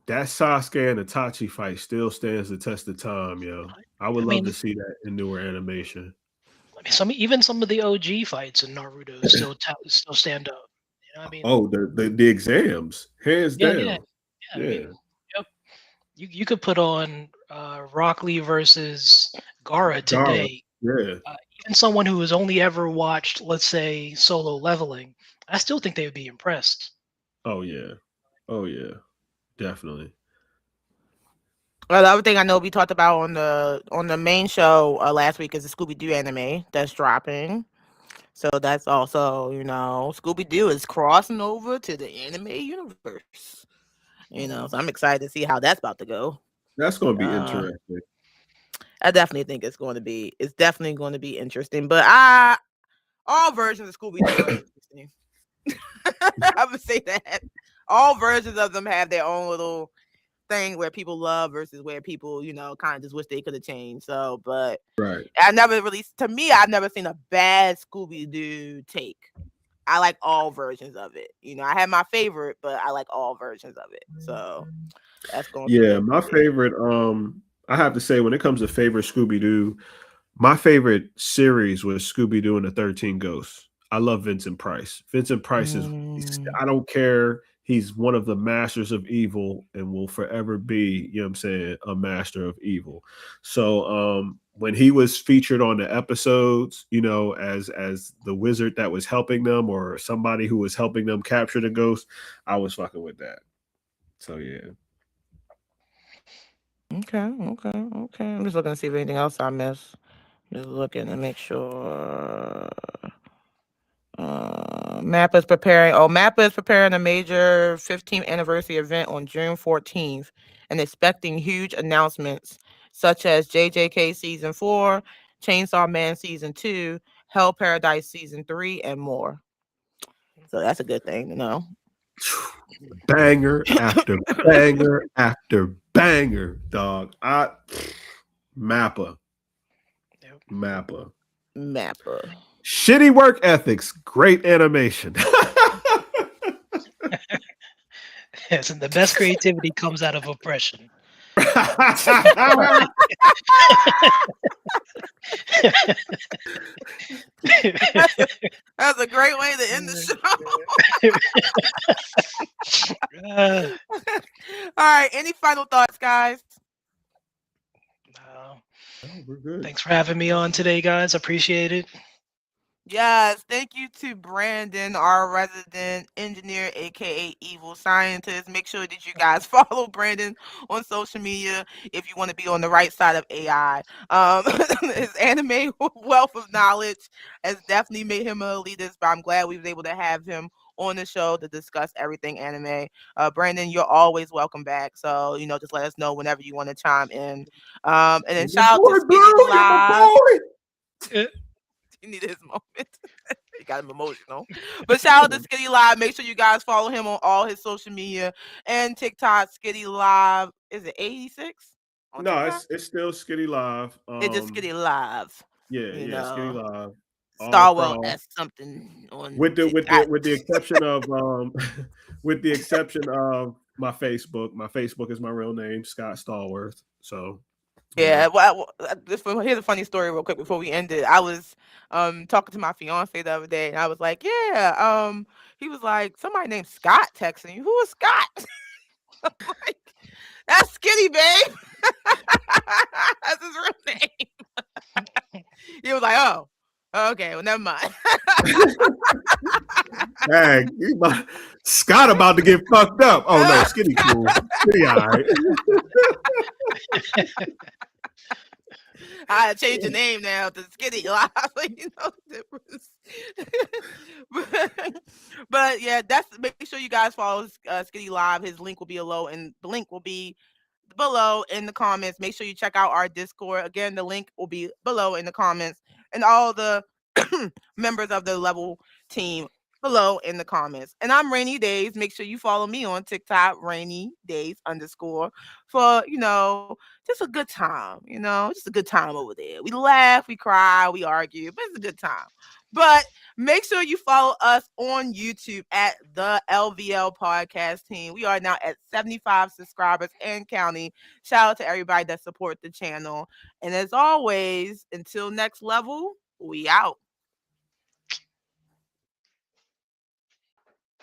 That Sasuke and Itachi fight still stands the test of time, yo. I would I love mean, to see that in newer animation. some of the OG fights in Naruto still stand up. I mean, Oh, the exams, hands yeah, yeah, down. yeah. I mean, Yeah, yep. You could put on Rock Lee versus Gara Gara. today. Yeah. Even someone who has only ever watched, let's say, Solo Leveling, I still think they would be impressed. Oh yeah. Oh yeah. Definitely. Well, the other thing I know we talked about on the main show last week is the Scooby Doo anime that's dropping. So that's also, Scooby Doo is crossing over to the anime universe. So I'm excited to see how that's about to go. That's going to be Uh, interesting. I definitely think it's definitely going to be interesting. But all versions of Scooby Doo are interesting. I would say that all versions of them have their own little thing where people love versus where people, kind of just wish they could have changed. So, but Right. I've never seen a bad Scooby Doo take. I like all versions of it. I have my favorite, but I like all versions of it. So that's gonna be Yeah, good. my favorite. I have to say, when it comes to favorite Scooby Doo, my favorite series was Scooby Doo and the 13 Ghosts. I love Vincent Price. Vincent Price is. Mm. I don't care. He's one of the masters of evil and will forever be, you know what I'm saying, a master of evil. So when he was featured on the episodes, as the wizard that was helping them or somebody who was helping them capture the ghost, I was fucking with that. So yeah. Okay, okay, okay. I'm just looking to see if anything else I missed. Just looking to make sure. Mappa is preparing a major 15th anniversary event on June 14th and expecting huge announcements such as JJK Season 4, Chainsaw Man Season 2, Hell Paradise Season 3, and more. So that's a good thing to know. Banger after banger after banger, dog. Mappa. Yep. Mappa. Mappa. Shitty work ethics, great animation. Yes, and the best creativity comes out of oppression. That's a great way to end the Uh, show. All right. Any final thoughts, guys? no. Oh, we're good. Thanks for having me on today, guys. Appreciate it. Yes, thank you to Brandon, our resident engineer, aka evil scientist. Make sure that you guys follow Brandon on social media if you want to be on the right side of AI. His anime wealth of knowledge has definitely made him an elitist, but I'm glad we was able to have him on the show to discuss everything anime. Brandon, you're always welcome back. So, just let us know whenever you want to chime in. And then You're my shout out to boy, Skinny bro. You're my Live. boy. Uh, He needed his moment. He got him emotional. But shout out to Skitty Live. Make sure you guys follow him on all his social media and TikTok. Skitty Live. Is it 86 on No, TikTok? it's still Skitty Live. It's just Skitty Live. Yeah, You yeah, Skitty know, Live. All Starwell across. S something With on the with the TikTok. with the exception of with the exception of my Facebook. My Facebook is my real name, Scott Stallworth. So Yeah, well, here's a funny story real quick before we end it. I was talking to my fiance the other day, and I was like, "Yeah." He was like, "Somebody named Scott texting you. Who is Scott?" I'm like, "That's Skinny, babe. That's his real name." He was like, "Oh, okay. Well, never mind." dang, Scott about to get fucked up. Oh no, Skinny cool. Skinny all right. I had to change the name now to Skinny. The difference. but yeah, make sure you guys follow Skinny Live. His link will be below, and the link will be below in the comments. Make sure you check out our Discord. Again, the link will be below in the comments, and all the members of the level team below in the comments. And I'm Rainy Days. Make sure you follow me on TikTok, Rainy Days _ for just a good time. Just a good time over there. We laugh, we cry, we argue, but it's a good time. But make sure you follow us on YouTube at the LVL podcast team. We are now at 75 subscribers and counting. Shout out to everybody that support the channel. And as always, until next level, we out.